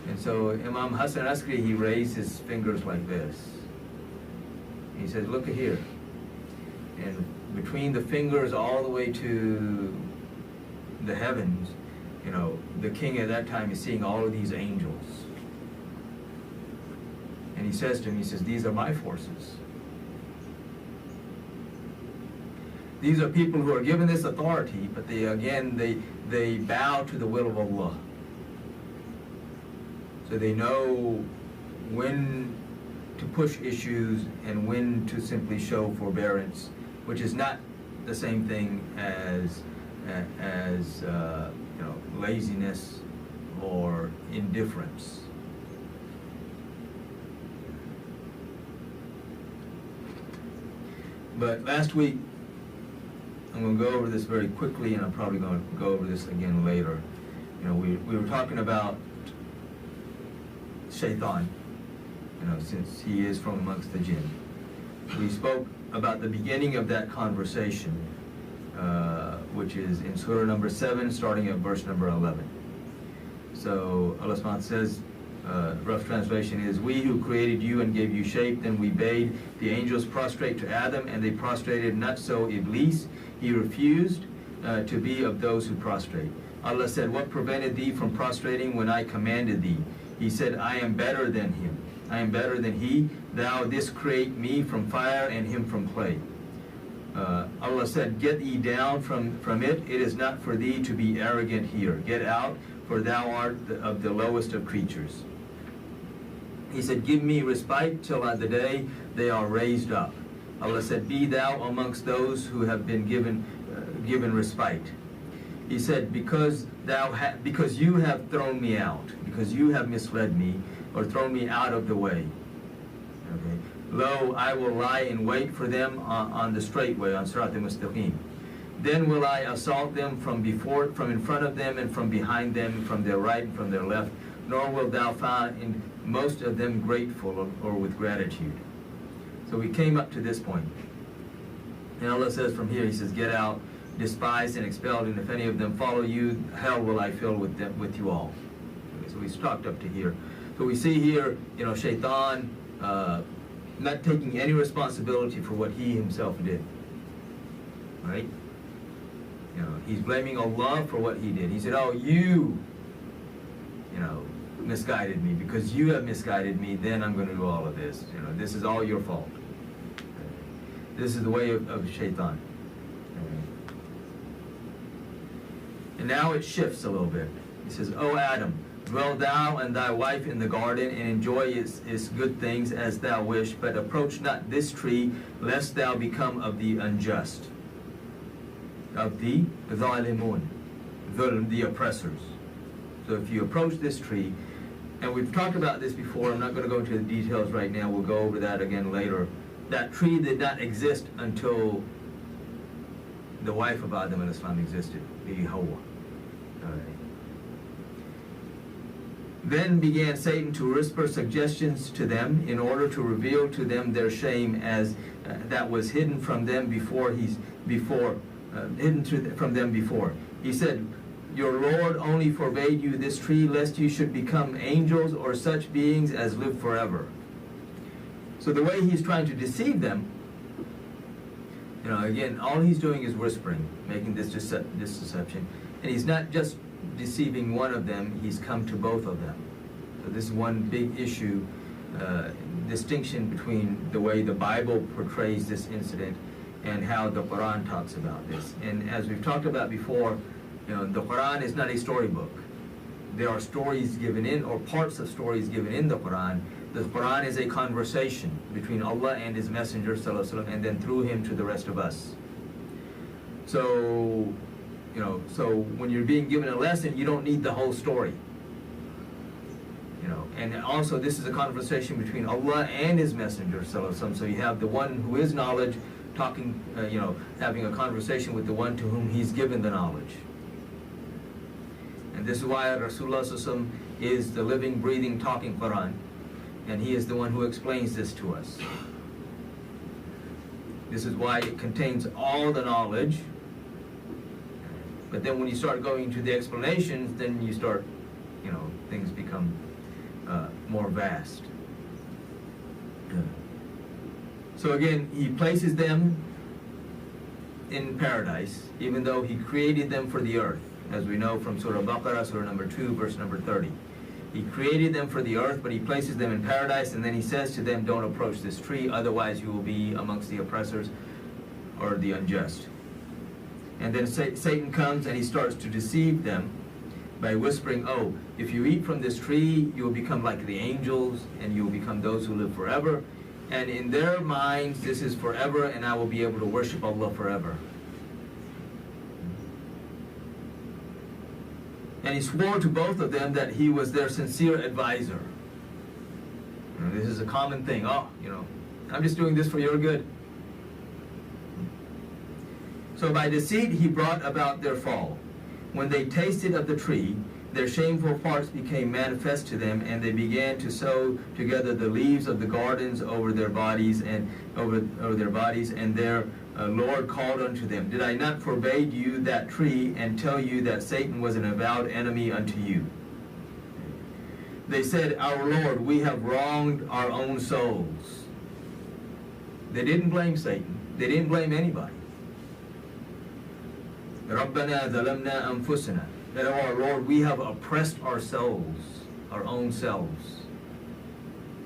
And so Imam Hasan Askari, he raised his fingers like this. He says, "Look at here." And between the fingers all the way to the heavens, you know, the king at that time is seeing all of these angels. And he says to him, he says, "These are my forces. These are people who are given this authority, but they bow to the will of Allah. So they know when to push issues and when to simply show forbearance, which is not the same thing as laziness or indifference. But last week, I'm going to go over this very quickly, and I'm probably going to go over this again later. We were talking about Shaitan, since he is from amongst the jinn. We spoke about the beginning of that conversation, which is in Surah number 7, starting at verse number 11. So Allah subhanahu says, rough translation is, we who created you and gave you shape, then we bade the angels prostrate to Adam, and they prostrated. Not so Iblis, he refused to be of those who prostrate. Allah said, what prevented thee from prostrating when I commanded thee? He said, I am better than him. I am better than he. Thou didst create me from fire and him from clay. Allah said, get thee down from it. It is not for thee to be arrogant here. Get out, for thou art of the lowest of creatures. He said, give me respite till the day they are raised up. Allah said, be thou amongst those who have been given respite. He said, because you have thrown me out, because you have misled me, or thrown me out of the way. Okay. Lo, I will lie in wait for them on the straight way, on Sirat al-Mustaqim. Then will I assault them from in front of them, and from behind them, from their right and from their left. Nor will thou find in most of them grateful or with gratitude. So we came up to this point. And Allah says from here, He says, get out, despised and expelled, and if any of them follow you, hell will I fill with you all. Okay, so we stopped up to here. So we see here, Shaitan not taking any responsibility for what he himself did. Right? He's blaming Allah for what he did. He said, oh, you misguided me. Because you have misguided me, then I'm going to do all of this. This is all your fault. This is the way of Shaitan. And now it shifts a little bit. He says, O Adam, dwell thou and thy wife in the garden, and enjoy its good things as thou wish, but approach not this tree, lest thou become of the unjust, of the zalimun, the oppressors. So if you approach this tree, and we've talked about this before, I'm not going to go into the details right now, we'll go over that again later. That tree did not exist until the wife of Adam and Islam existed, Bibi Hawa. Then began Satan to whisper suggestions to them in order to reveal to them their shame, as that was hidden from them before. He said, your Lord only forbade you this tree lest you should become angels or such beings as live forever. So the way he's trying to deceive them, again, all he's doing is whispering, making this deception. And he's not just deceiving one of them, he's come to both of them. So this is one big issue, distinction between the way the Bible portrays this incident and how the Quran talks about this. And as we've talked about before, the Quran is not a storybook. There are stories given in, or parts of stories given in the Quran. The Quran is a conversation between Allah and His Messenger, ﷺ, and then through him to the rest of us. So, so when you're being given a lesson, you don't need the whole story. And also this is a conversation between Allah and His Messenger, ﷺ. So you have the one who is knowledge talking, having a conversation with the one to whom He's given the knowledge. And this is why Rasulullah ﷺ is the living, breathing, talking Quran. And he is the one who explains this to us. This is why it contains all the knowledge. But then when you start going into the explanations, then you start, things become more vast. So again, he places them in paradise, even though he created them for the earth, as we know from Surah Baqarah, Surah number 2, verse number 30. He created them for the earth, but he places them in paradise, and then he says to them, don't approach this tree, otherwise you will be amongst the oppressors or the unjust. And then Satan comes and he starts to deceive them by whispering, oh, if you eat from this tree, you will become like the angels, and you will become those who live forever. And in their minds, this is forever, and I will be able to worship Allah forever. And he swore to both of them that he was their sincere advisor. This is a common thing. Oh, I'm just doing this for your good. So by deceit he brought about their fall. When they tasted of the tree, their shameful parts became manifest to them, and they began to sew together the leaves of the gardens over their bodies, and their Lord called unto them, did I not forbade you that tree, and tell you that Satan was an avowed enemy unto you? They said, our Lord, we have wronged our own souls. They didn't blame Satan. They didn't blame anybody. رَبَّنَا ظَلَمْنَا أَنفُسَنَا. That, oh, our Lord, we have oppressed ourselves, our own selves.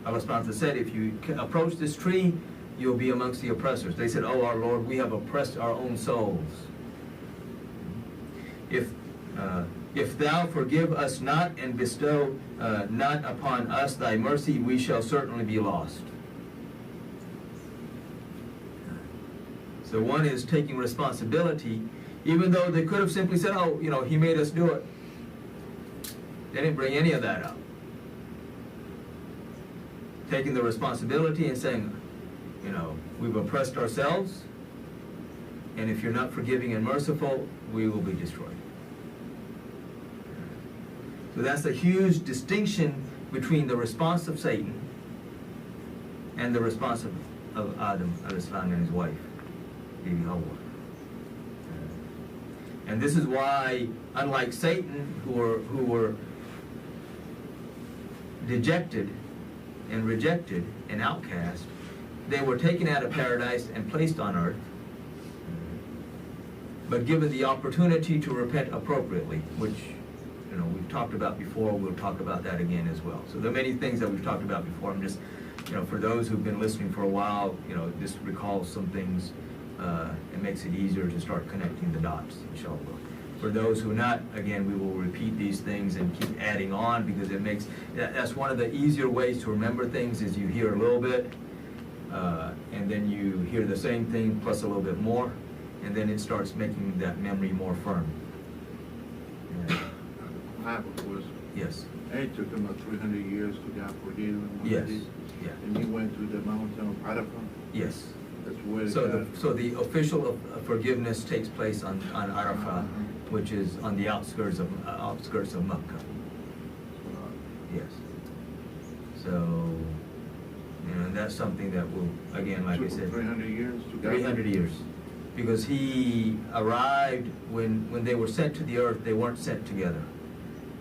Allah subhanahu wa ta'ala said, if you approach this tree, you'll be amongst the oppressors. They said, oh, our Lord, we have oppressed our own souls. If thou forgive us not and bestow not upon us thy mercy, we shall certainly be lost. So one is taking responsibility, even though they could have simply said, oh, he made us do it. They didn't bring any of that up. Taking the responsibility and saying, we've oppressed ourselves, and if you're not forgiving and merciful, we will be destroyed. So that's a huge distinction between the response of Satan and the response of Adam al-Islam and his wife, Bibi Hawa. And this is why, unlike Satan, who were dejected and rejected and outcast, they were taken out of paradise and placed on earth, but given the opportunity to repent appropriately, which we've talked about before. We'll talk about that again as well. So there are many things that we've talked about before. I'm just, for those who've been listening for a while, just recall some things. It makes it easier to start connecting the dots, inshallah. For those who are not, again, we will repeat these things and keep adding on, because that's one of the easier ways to remember things, is you hear a little bit, and then you hear the same thing plus a little bit more, and then it starts making that memory more firm. Of course. Yes. It took him about 300 years to God forgive him. Yes. Yeah. And he went to the mountain of Arafah. Yes. That's where so the official forgiveness takes place on Arafah, which is on the outskirts of Mecca. Yes. So, that's something that will, again, like I said, 300 years to God. 300 years. Because he arrived when they were sent to the earth, they weren't sent together.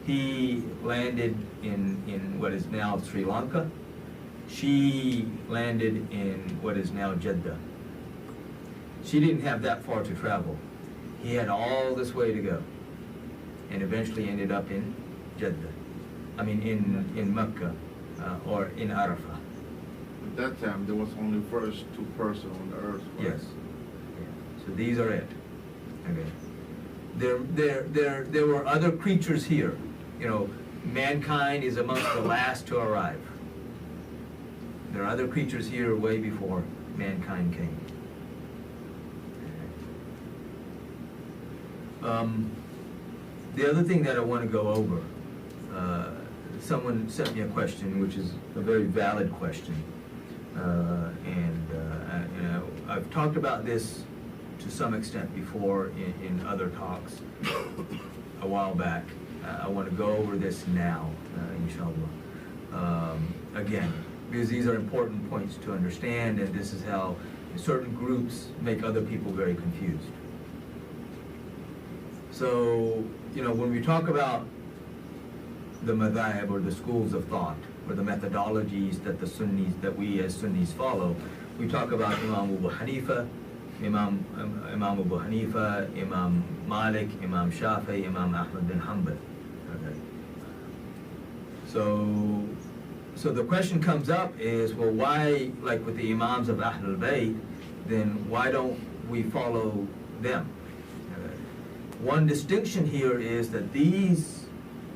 He landed in what is now Sri Lanka. She landed in what is now Jeddah. She didn't have that far to travel. He had all this way to go, and eventually ended up in Jeddah. I mean, in Mecca, or in Arafah. At that time, there was only first two persons on the earth. Right? Yes. Yeah. So these are it. Okay. There were other creatures here. Mankind is amongst the last to arrive. There are other creatures here way before mankind came. The other thing that I want to go over, someone sent me a question, which is a very valid question, and I've talked about this to some extent before in other talks a while back. I want to go over this now, inshallah. Again, because these are important points to understand, and this is how certain groups make other people very confused. So, when we talk about the madhab, or the schools of thought, or the methodologies that we as Sunnis follow, we talk about Imam Abu Hanifa, Imam Abu Hanifa, Imam Malik, Imam Shafi, Imam Ahmad bin Hanbal. Okay. So the question comes up is, well, why, like with the Imams of Ahlul Bayt, then why don't we follow them? One distinction here is that these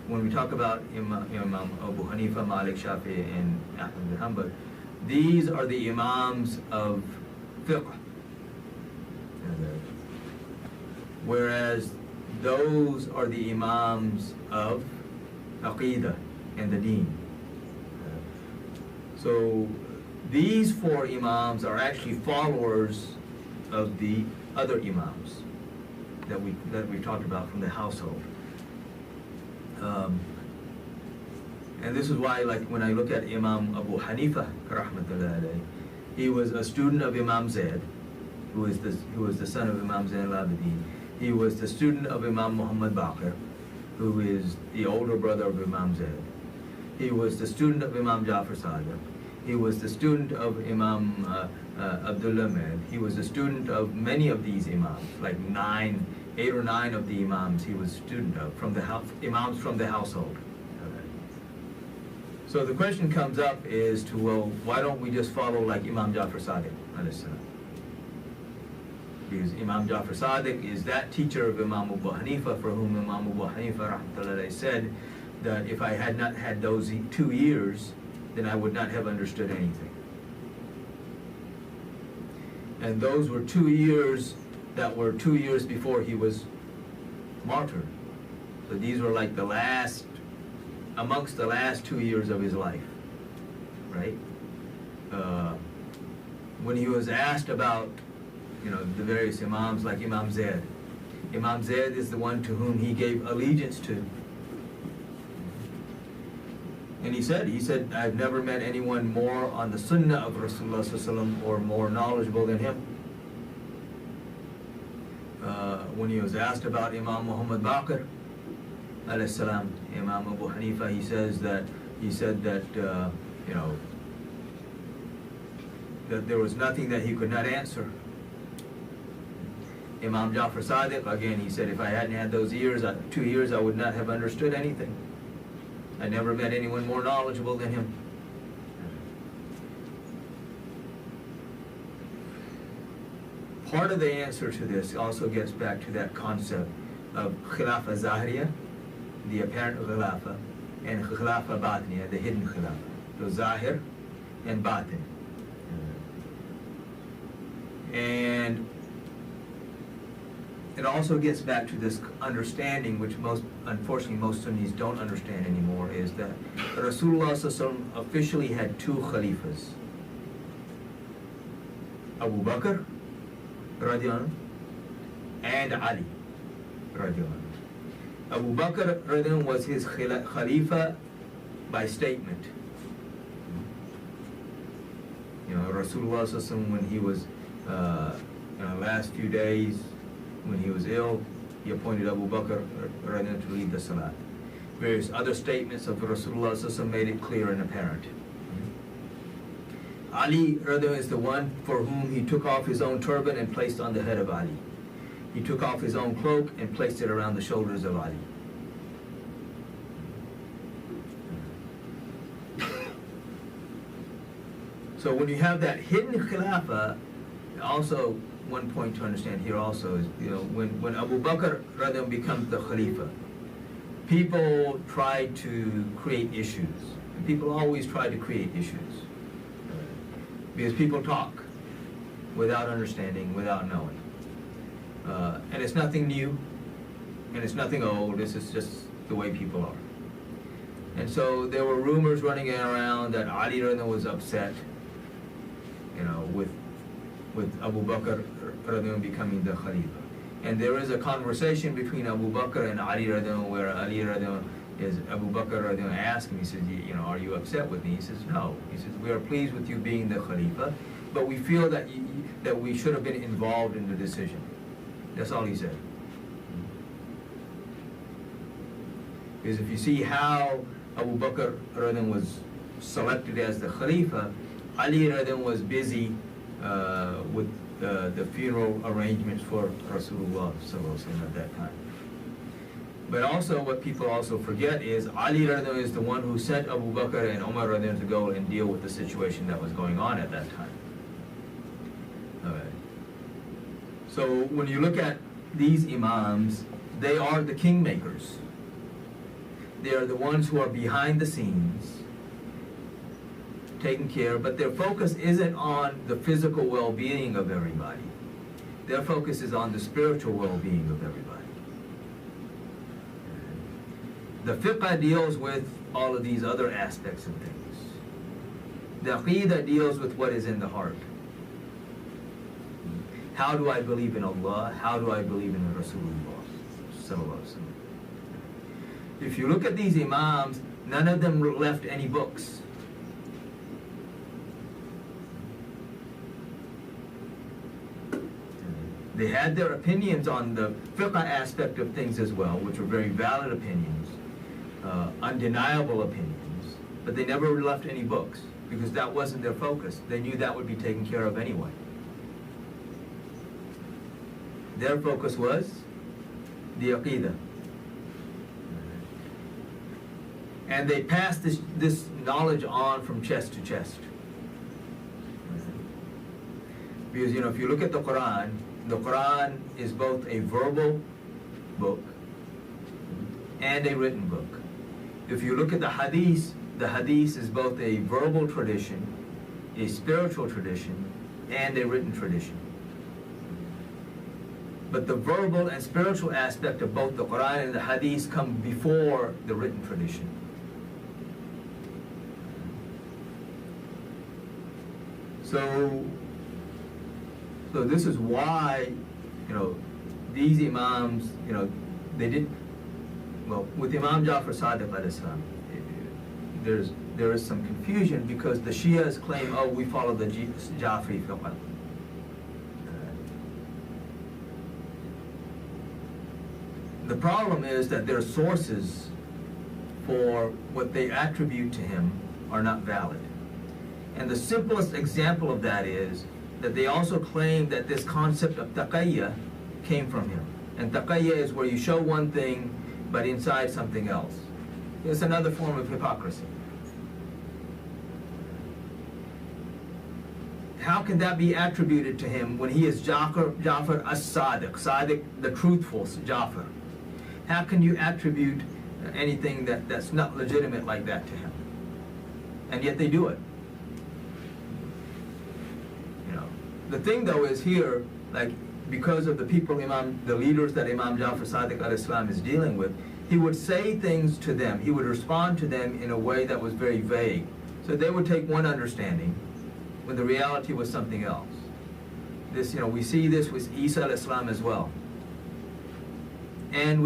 when we talk about Imam Abu Hanifa, Malik, Shafi, and Ahmad bin Hanbal, these are the Imams of fiqh. Whereas those are the Imams of Aqidah and the Deen. So these four Imams are actually followers of the other Imams that we talked about from the household. And this is why, like, when I look at Imam Abu Hanifa, rahmatullahi alayhi, he was a student of Imam Zayd, who was the son of Imam Zayn al-Abidin. He was the student of Imam Muhammad Baqir, who is the older brother of Imam Zayd. He was the student of Imam Jafar Sadiq. He was the student of Imam Abdullah Med. He was the student of many of these Imams, like 8 or 9 of the Imams he was a student of, Imams from the household. So the question comes up is to, well, why don't we just follow like Imam Jafar Sadiq, alayhi salam? Because Imam Jafar Sadiq is that teacher of Imam Abu Hanifa, for whom Imam Abu Hanifa rahmatullahi said that if I had not had those 2 years, then I would not have understood anything. And those were 2 years that were 2 years before he was martyred. So these were like amongst the last 2 years of his life, right? When he was asked about, the various Imams, like Imam Zayd. Imam Zayd is the one to whom he gave allegiance to. And he said, I've never met anyone more on the Sunnah of Rasulullah sallallahu alaihi wasallam or more knowledgeable than him. When he was asked about Imam Muhammad Baqir, alayhi salam, Imam Abu Hanifa, he said that that there was nothing that he could not answer. Imam Jafar Sadiq, again, he said, if I hadn't had those 2 years, I would not have understood anything. I never met anyone more knowledgeable than him. Part of the answer to this also gets back to that concept of Khilafa Zahriya, the apparent Khilafa, and Khilafa Batniya, the hidden Khilafa. So Zahir and Batin. And it also gets back to this understanding, which unfortunately most Sunnis don't understand anymore, is that Rasulullah sallallahu alaihi wasallam officially had 2 Khalifas. Abu Bakr radiallahu anhu and Ali radiallahu anhu. Abu Bakr radiallahu anhu was his Khalifa by statement. Rasulullah sallallahu alaihi wasallam, when he was last few days, when he was ill, he appointed Abu Bakr to lead the Salat. Various other statements of Rasulullah made it clear and apparent. Ali is the one for whom he took off his own turban and placed on the head of Ali. He took off his own cloak and placed it around the shoulders of Ali. So when you have that hidden Khilafah, also one point to understand here also is, when Abu Bakr becomes the Khalifa, people try to create issues. People always try to create issues. Because people talk without understanding, without knowing. And it's nothing new, and it's nothing old, this is just the way people are. And so there were rumors running around that Ali was upset, with Abu Bakr becoming the Khalifa. And there is a conversation between Abu Bakr and Ali where Ali is Abu Bakr asked him, he says, are you upset with me? He says, no. He says, we are pleased with you being the Khalifa, but we feel that that we should have been involved in the decision. That's all he said. Because if you see how Abu Bakr was selected as the Khalifa, Ali was busy with the funeral arrangements for Rasulullah at that time. But also what people also forget is Ali is the one who sent Abu Bakr and Umar to go and deal with the situation that was going on at that time. So when you look at these Imams, they are the kingmakers. They are the ones who are behind the scenes, taking care, but their focus isn't on the physical well-being of everybody. Their focus is on the spiritual well-being of everybody. The fiqh deals with all of these other aspects of things. The aqidah deals with what is in the heart. How do I believe in Allah? How do I believe in Rasulullah sallallahu alaihi wasallam? If you look at these Imams, none of them left any books. They had their opinions on the fiqh aspect of things as well, which were very valid opinions, undeniable opinions, but they never left any books because that wasn't their focus. They knew that would be taken care of anyway. Their focus was the aqidah. And they passed this knowledge on from chest to chest. Because, if you look at the Quran is both a verbal book and a written book. If you look at the hadith is both a verbal tradition, a spiritual tradition, and a written tradition. But the verbal and spiritual aspect of both the Quran and the hadith come before the written tradition. So this is why, these Imams, they did, with Imam Ja'far Sadiq alayhi salam, there is some confusion because the Shias claim, we follow the Ja'fari fiqh. The problem is that their sources for what they attribute to him are not valid. And the simplest example of that is that they also claim that this concept of taqiyya came from him. And taqiyya is where you show one thing, but inside something else. It's another form of hypocrisy. How can that be attributed to him when he is Ja'far as-Sadiq, Sadiq, the truthful Ja'far? How can you attribute anything that's not legitimate like that to him? And yet they do it. The thing though is here, because of the people the leaders that Imam Ja'far Sadiq alayhi salam is dealing with, he would say things to them, he would respond to them in a way that was very vague. So they would take one understanding when the reality was something else. This, we see this with Isa alayhi salam as well. And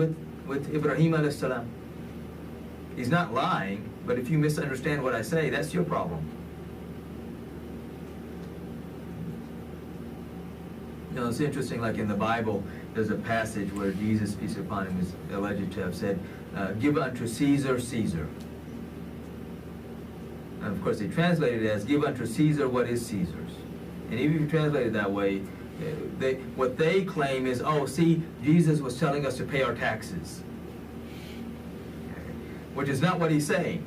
with Ibrahim alayhi salam. He's not lying, but if you misunderstand what I say, that's your problem. It's interesting, like in the Bible, there's a passage where Jesus, peace be upon him, is alleged to have said, give unto Caesar, Caesar. And of course they translate it as, give unto Caesar what is Caesar's. And even if you translate it that way, what they claim is, Jesus was telling us to pay our taxes. Which is not what he's saying.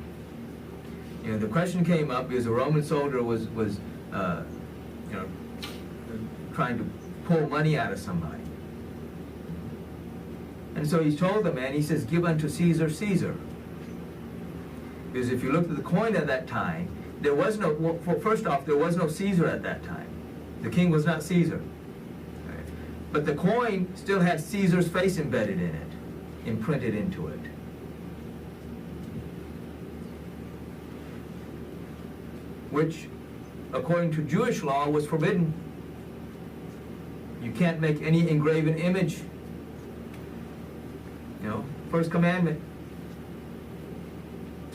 The question came up because a Roman soldier was trying to pull money out of somebody. And so he told the man, he says, give unto Caesar, Caesar. Because if you looked at the coin at that time, there was no, first off, there was no Caesar at that time. The king was not Caesar. But the coin still had Caesar's face embedded in it, imprinted into it. Which, according to Jewish law, was forbidden. You can't make any engraven image. First commandment.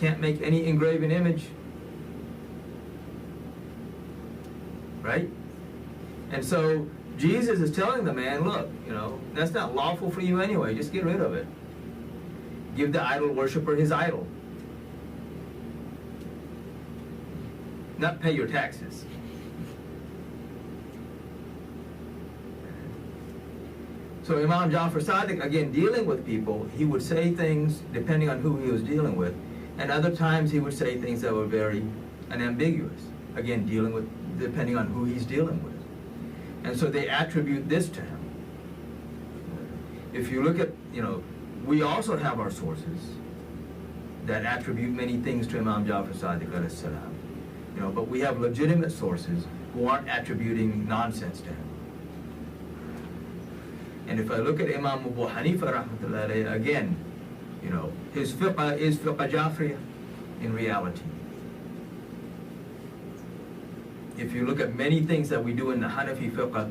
Can't make any engraven image. Right? And so Jesus is telling the man, look, that's not lawful for you anyway. Just get rid of it. Give the idol worshiper his idol. Not pay your taxes. So Imam Ja'far Sadiq, again, dealing with people, he would say things depending on who he was dealing with, and other times he would say things that were very unambiguous. Again, dealing with, depending on who he's dealing with. And so they attribute this to him. If you look at, we also have our sources. that attribute many things to Imam Jafar Sadiq alayhi salam. You know, but we have legitimate sources who aren't attributing nonsense to him. And if I look at Imam Abu Hanifa rahmatullahi alayhi, again, you know, his fiqh is fiqh Jafriya in reality. If you look at many things that we do in the Hanafi fiqh,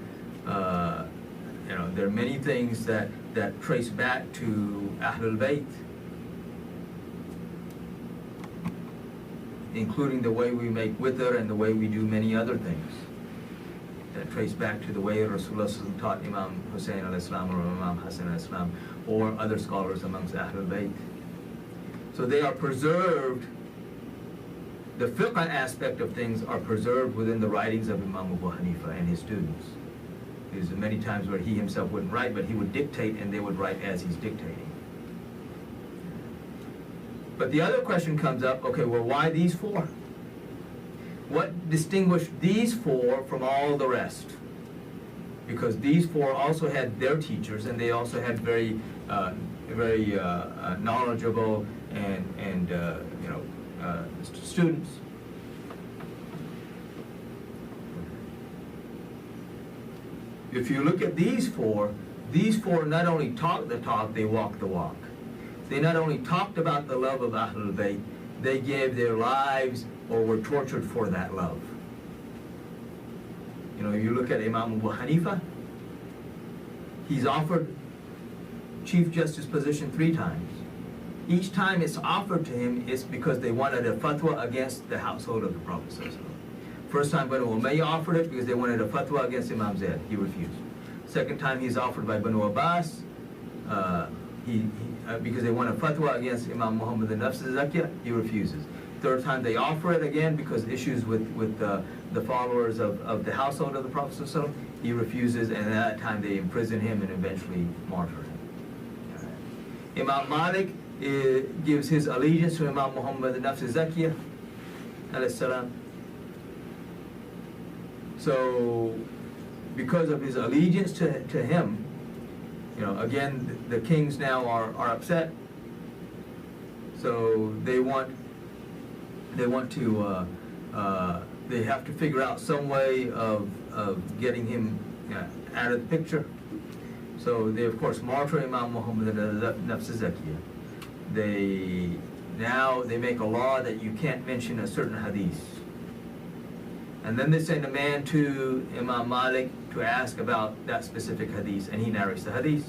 you know, there are many things that trace back to Ahlul Bayt, including the way we make witr and the way we do many other things that trace back to the way Rasulullah taught Imam Hussein alayhi salam or Imam Hasan alayhi salam or other scholars amongst Ahlul Bayt. So they are preserved, the fiqh aspect of things are preserved within the writings of Imam Abu Hanifa and his students. There's many times where he himself wouldn't write, but he would dictate and they would write as he's dictating. But the other question comes up, okay, well, why these four? What distinguished these four from all the rest? Because these four also had their teachers, and they also had very knowledgeable and you know, students. If you look at these four not only talked the talk, they walked the walk. They not only talked about the love of Ahlul Bayt, they gave their lives or were tortured for that love. You know, you look at Imam Abu Hanifa, he's offered Chief Justice position 3 times. Each time it's offered to him, it's because they wanted a fatwa against the household of the Prophet. First time Banu Umayyah offered it because they wanted a fatwa against Imam Zayd. He refused. Second time he's offered by Banu Abbas, because they want a fatwa against Imam Muhammad al-Nafs al-Zakiyah, he refuses. Third time they offer it again because issues with the followers of the household of the Prophet, he refuses, and at that time they imprison him and eventually martyr him. Imam Malik gives his allegiance to Imam Muhammad al-Nafs al-Zakiyah alayhi salam. So because of his allegiance to him, you know, again, the kings now are upset. So they have to figure out some way of getting him out of the picture. So they of course martyr Imam Muhammad al-Nafs al-Zakiyah. They make a law that you can't mention a certain hadith. And then they send a man to Imam Malik to ask about that specific hadith, and he narrates the hadith.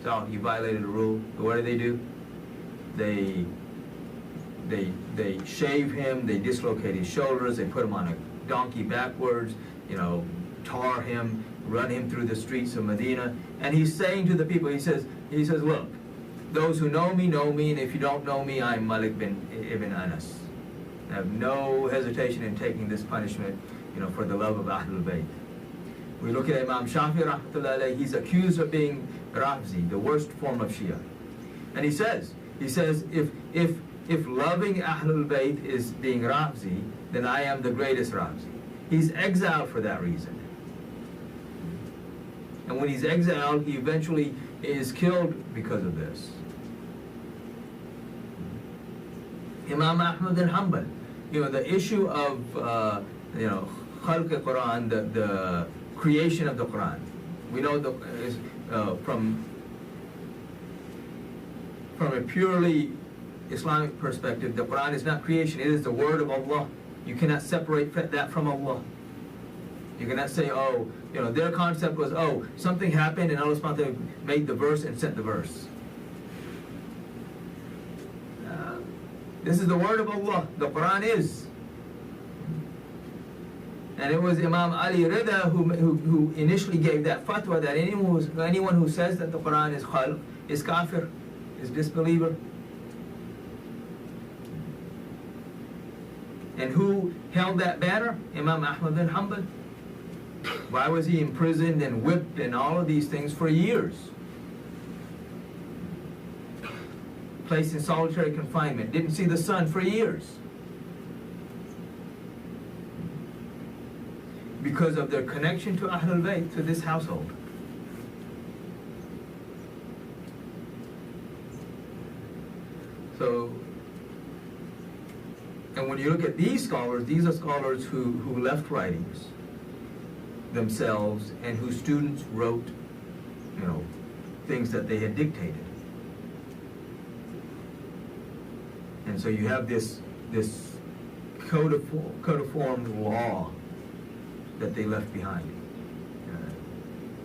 So you violated a rule. What do? They shave him, they dislocate his shoulders, they put him on a donkey backwards, you know, tar him, run him through the streets of Medina. And he's saying to the people, he says, look, those who know me, and if you don't know me, I'm Malik ibn Anas. I have no hesitation in taking this punishment, you know, for the love of Ahlul Bayt. We look at Imam Shafi rahmatullahi alayhi, he's accused of being Rafzi, the worst form of Shia. And he says, if loving Ahlul Bayt is being Rafzi, then I am the greatest Rafzi. He's exiled for that reason. And when he's exiled, he eventually is killed because of this. Imam Ahmad bin Hanbal, you know, the issue of, you know, Khalq al-Quran, the creation of the Quran. We know from a purely Islamic perspective, the Quran is not creation, it is the word of Allah. You cannot separate that from Allah. You cannot say, oh, you know, their concept was, oh, something happened and Allah subhanahu wa ta'ala made the verse and sent the verse. This is the word of Allah. The Quran is. And it was Imam Ali Rida who initially gave that fatwa that anyone who says that the Quran is khalq is kafir, is disbeliever. And who held that banner? Imam Ahmad bin Hanbal. Why was he imprisoned and whipped and all of these things for years? Placed in solitary confinement, didn't see the sun for years. Because of their connection to Ahlul Bayt, to this household. So, and when you look at these scholars, these are scholars who left writings themselves and whose students wrote, you know, things that they had dictated. And so you have this codiformed law that they left behind.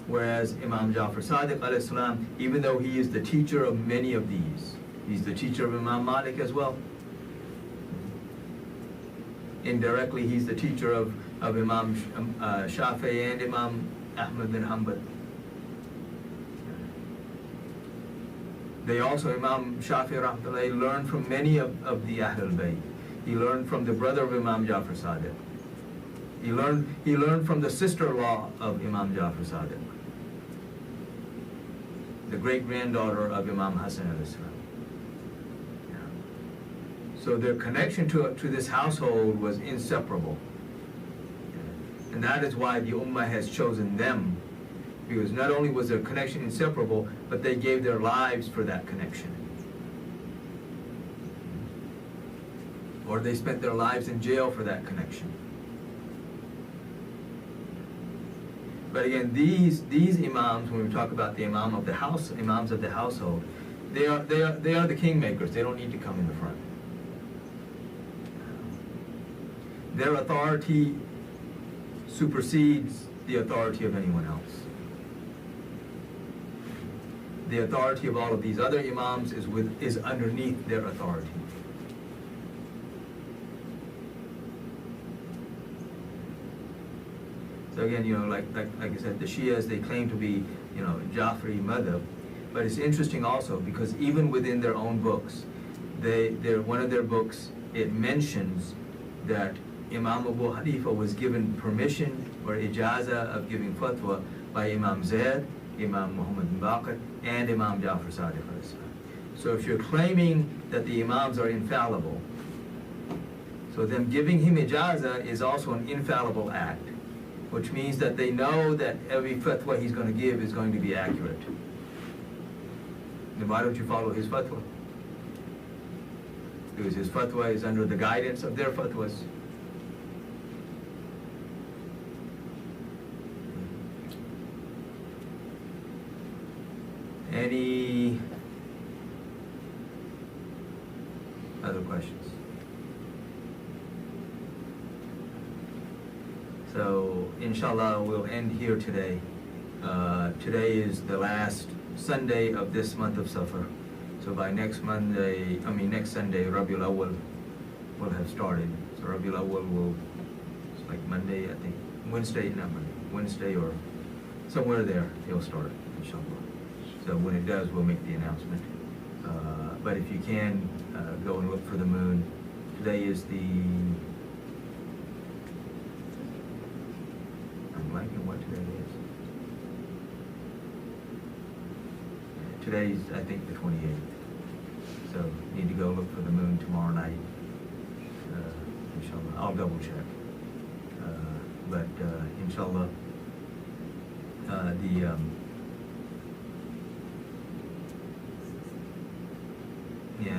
Whereas Imam Jafar Sadiq alayhi salam, even though he is the teacher of many of these, he's the teacher of Imam Malik as well. Indirectly, he's the teacher of Imam Shafi'i and Imam Ahmad bin Hanbal. They also, Imam Shafi'i rahmatullahi, learned from many of the Ahlul Bayt. He learned from the brother of Imam Jafar Sadiq. He learned from the sister-in-law of Imam Jafar Sadiq, the great-granddaughter of Imam Hasan alayhi salam. So their connection to this household was inseparable. And that is why the Ummah has chosen them, because not only was their connection inseparable, but they gave their lives for that connection. Or they spent their lives in jail for that connection. But again, these imams, when we talk about the imam of the house, imams of the household, they are the kingmakers. They don't need to come in the front. Their authority supersedes the authority of anyone else. The authority of all of these other imams is underneath their authority. So again, you know, like I said, the Shias, they claim to be, you know, Jafri madhab, but it's interesting also because even within their own books, one of their books, it mentions that Imam Abu Hanifa was given permission or ijaza of giving fatwa by Imam Zayd, Imam Muhammad bin Baqir, and Imam Jafar Sadiq. So if you're claiming that the imams are infallible, so them giving him ijaza is also an infallible act, which means that they know that every fatwa he's going to give is going to be accurate. Then why don't you follow his fatwa? Because his fatwa is under the guidance of their fatwas. Any other questions? So, inshallah, we'll end here today. Today is the last Sunday of this month of Safar. So by next Sunday, Rabiul Awwal will have started. So Rabiul Awwal it's like Monday, I think, Wednesday or somewhere there, he'll start, inshallah. So when it does, we'll make the announcement. But if you can, go and look for the moon. Today is I'm blanking what today is. Today's, I think, the 28th. So need to go look for the moon tomorrow night. Inshallah, I'll double check. But inshallah,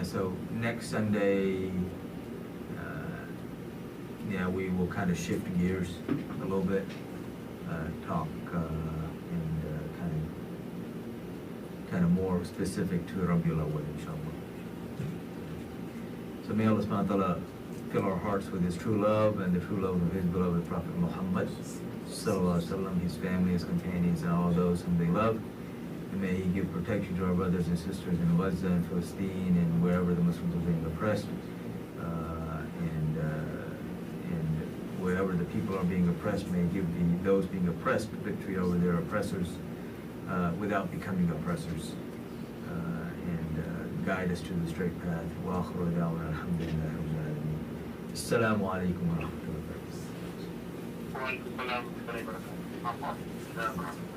so next Sunday, we will kind of shift gears a little bit, talk and kind of more specific to Rabiul Awwal, inshallah. So may Allah subhanahu wa ta'ala fill our hearts with His true love and the true love of His beloved Prophet Muhammad sallallahu alaihi wasallam, his family, his companions, and all those whom they love. And may He give protection to our brothers and sisters in Gaza and Palestine and wherever the Muslims are being oppressed, and wherever the people are being oppressed, may He give those being oppressed victory over their oppressors without becoming oppressors, and guide us to the straight path. Wa akhiru da'wana alhamdulillahi rabbil alamin. Assalamu alaikum wa rahmatullahi wa barakatuh.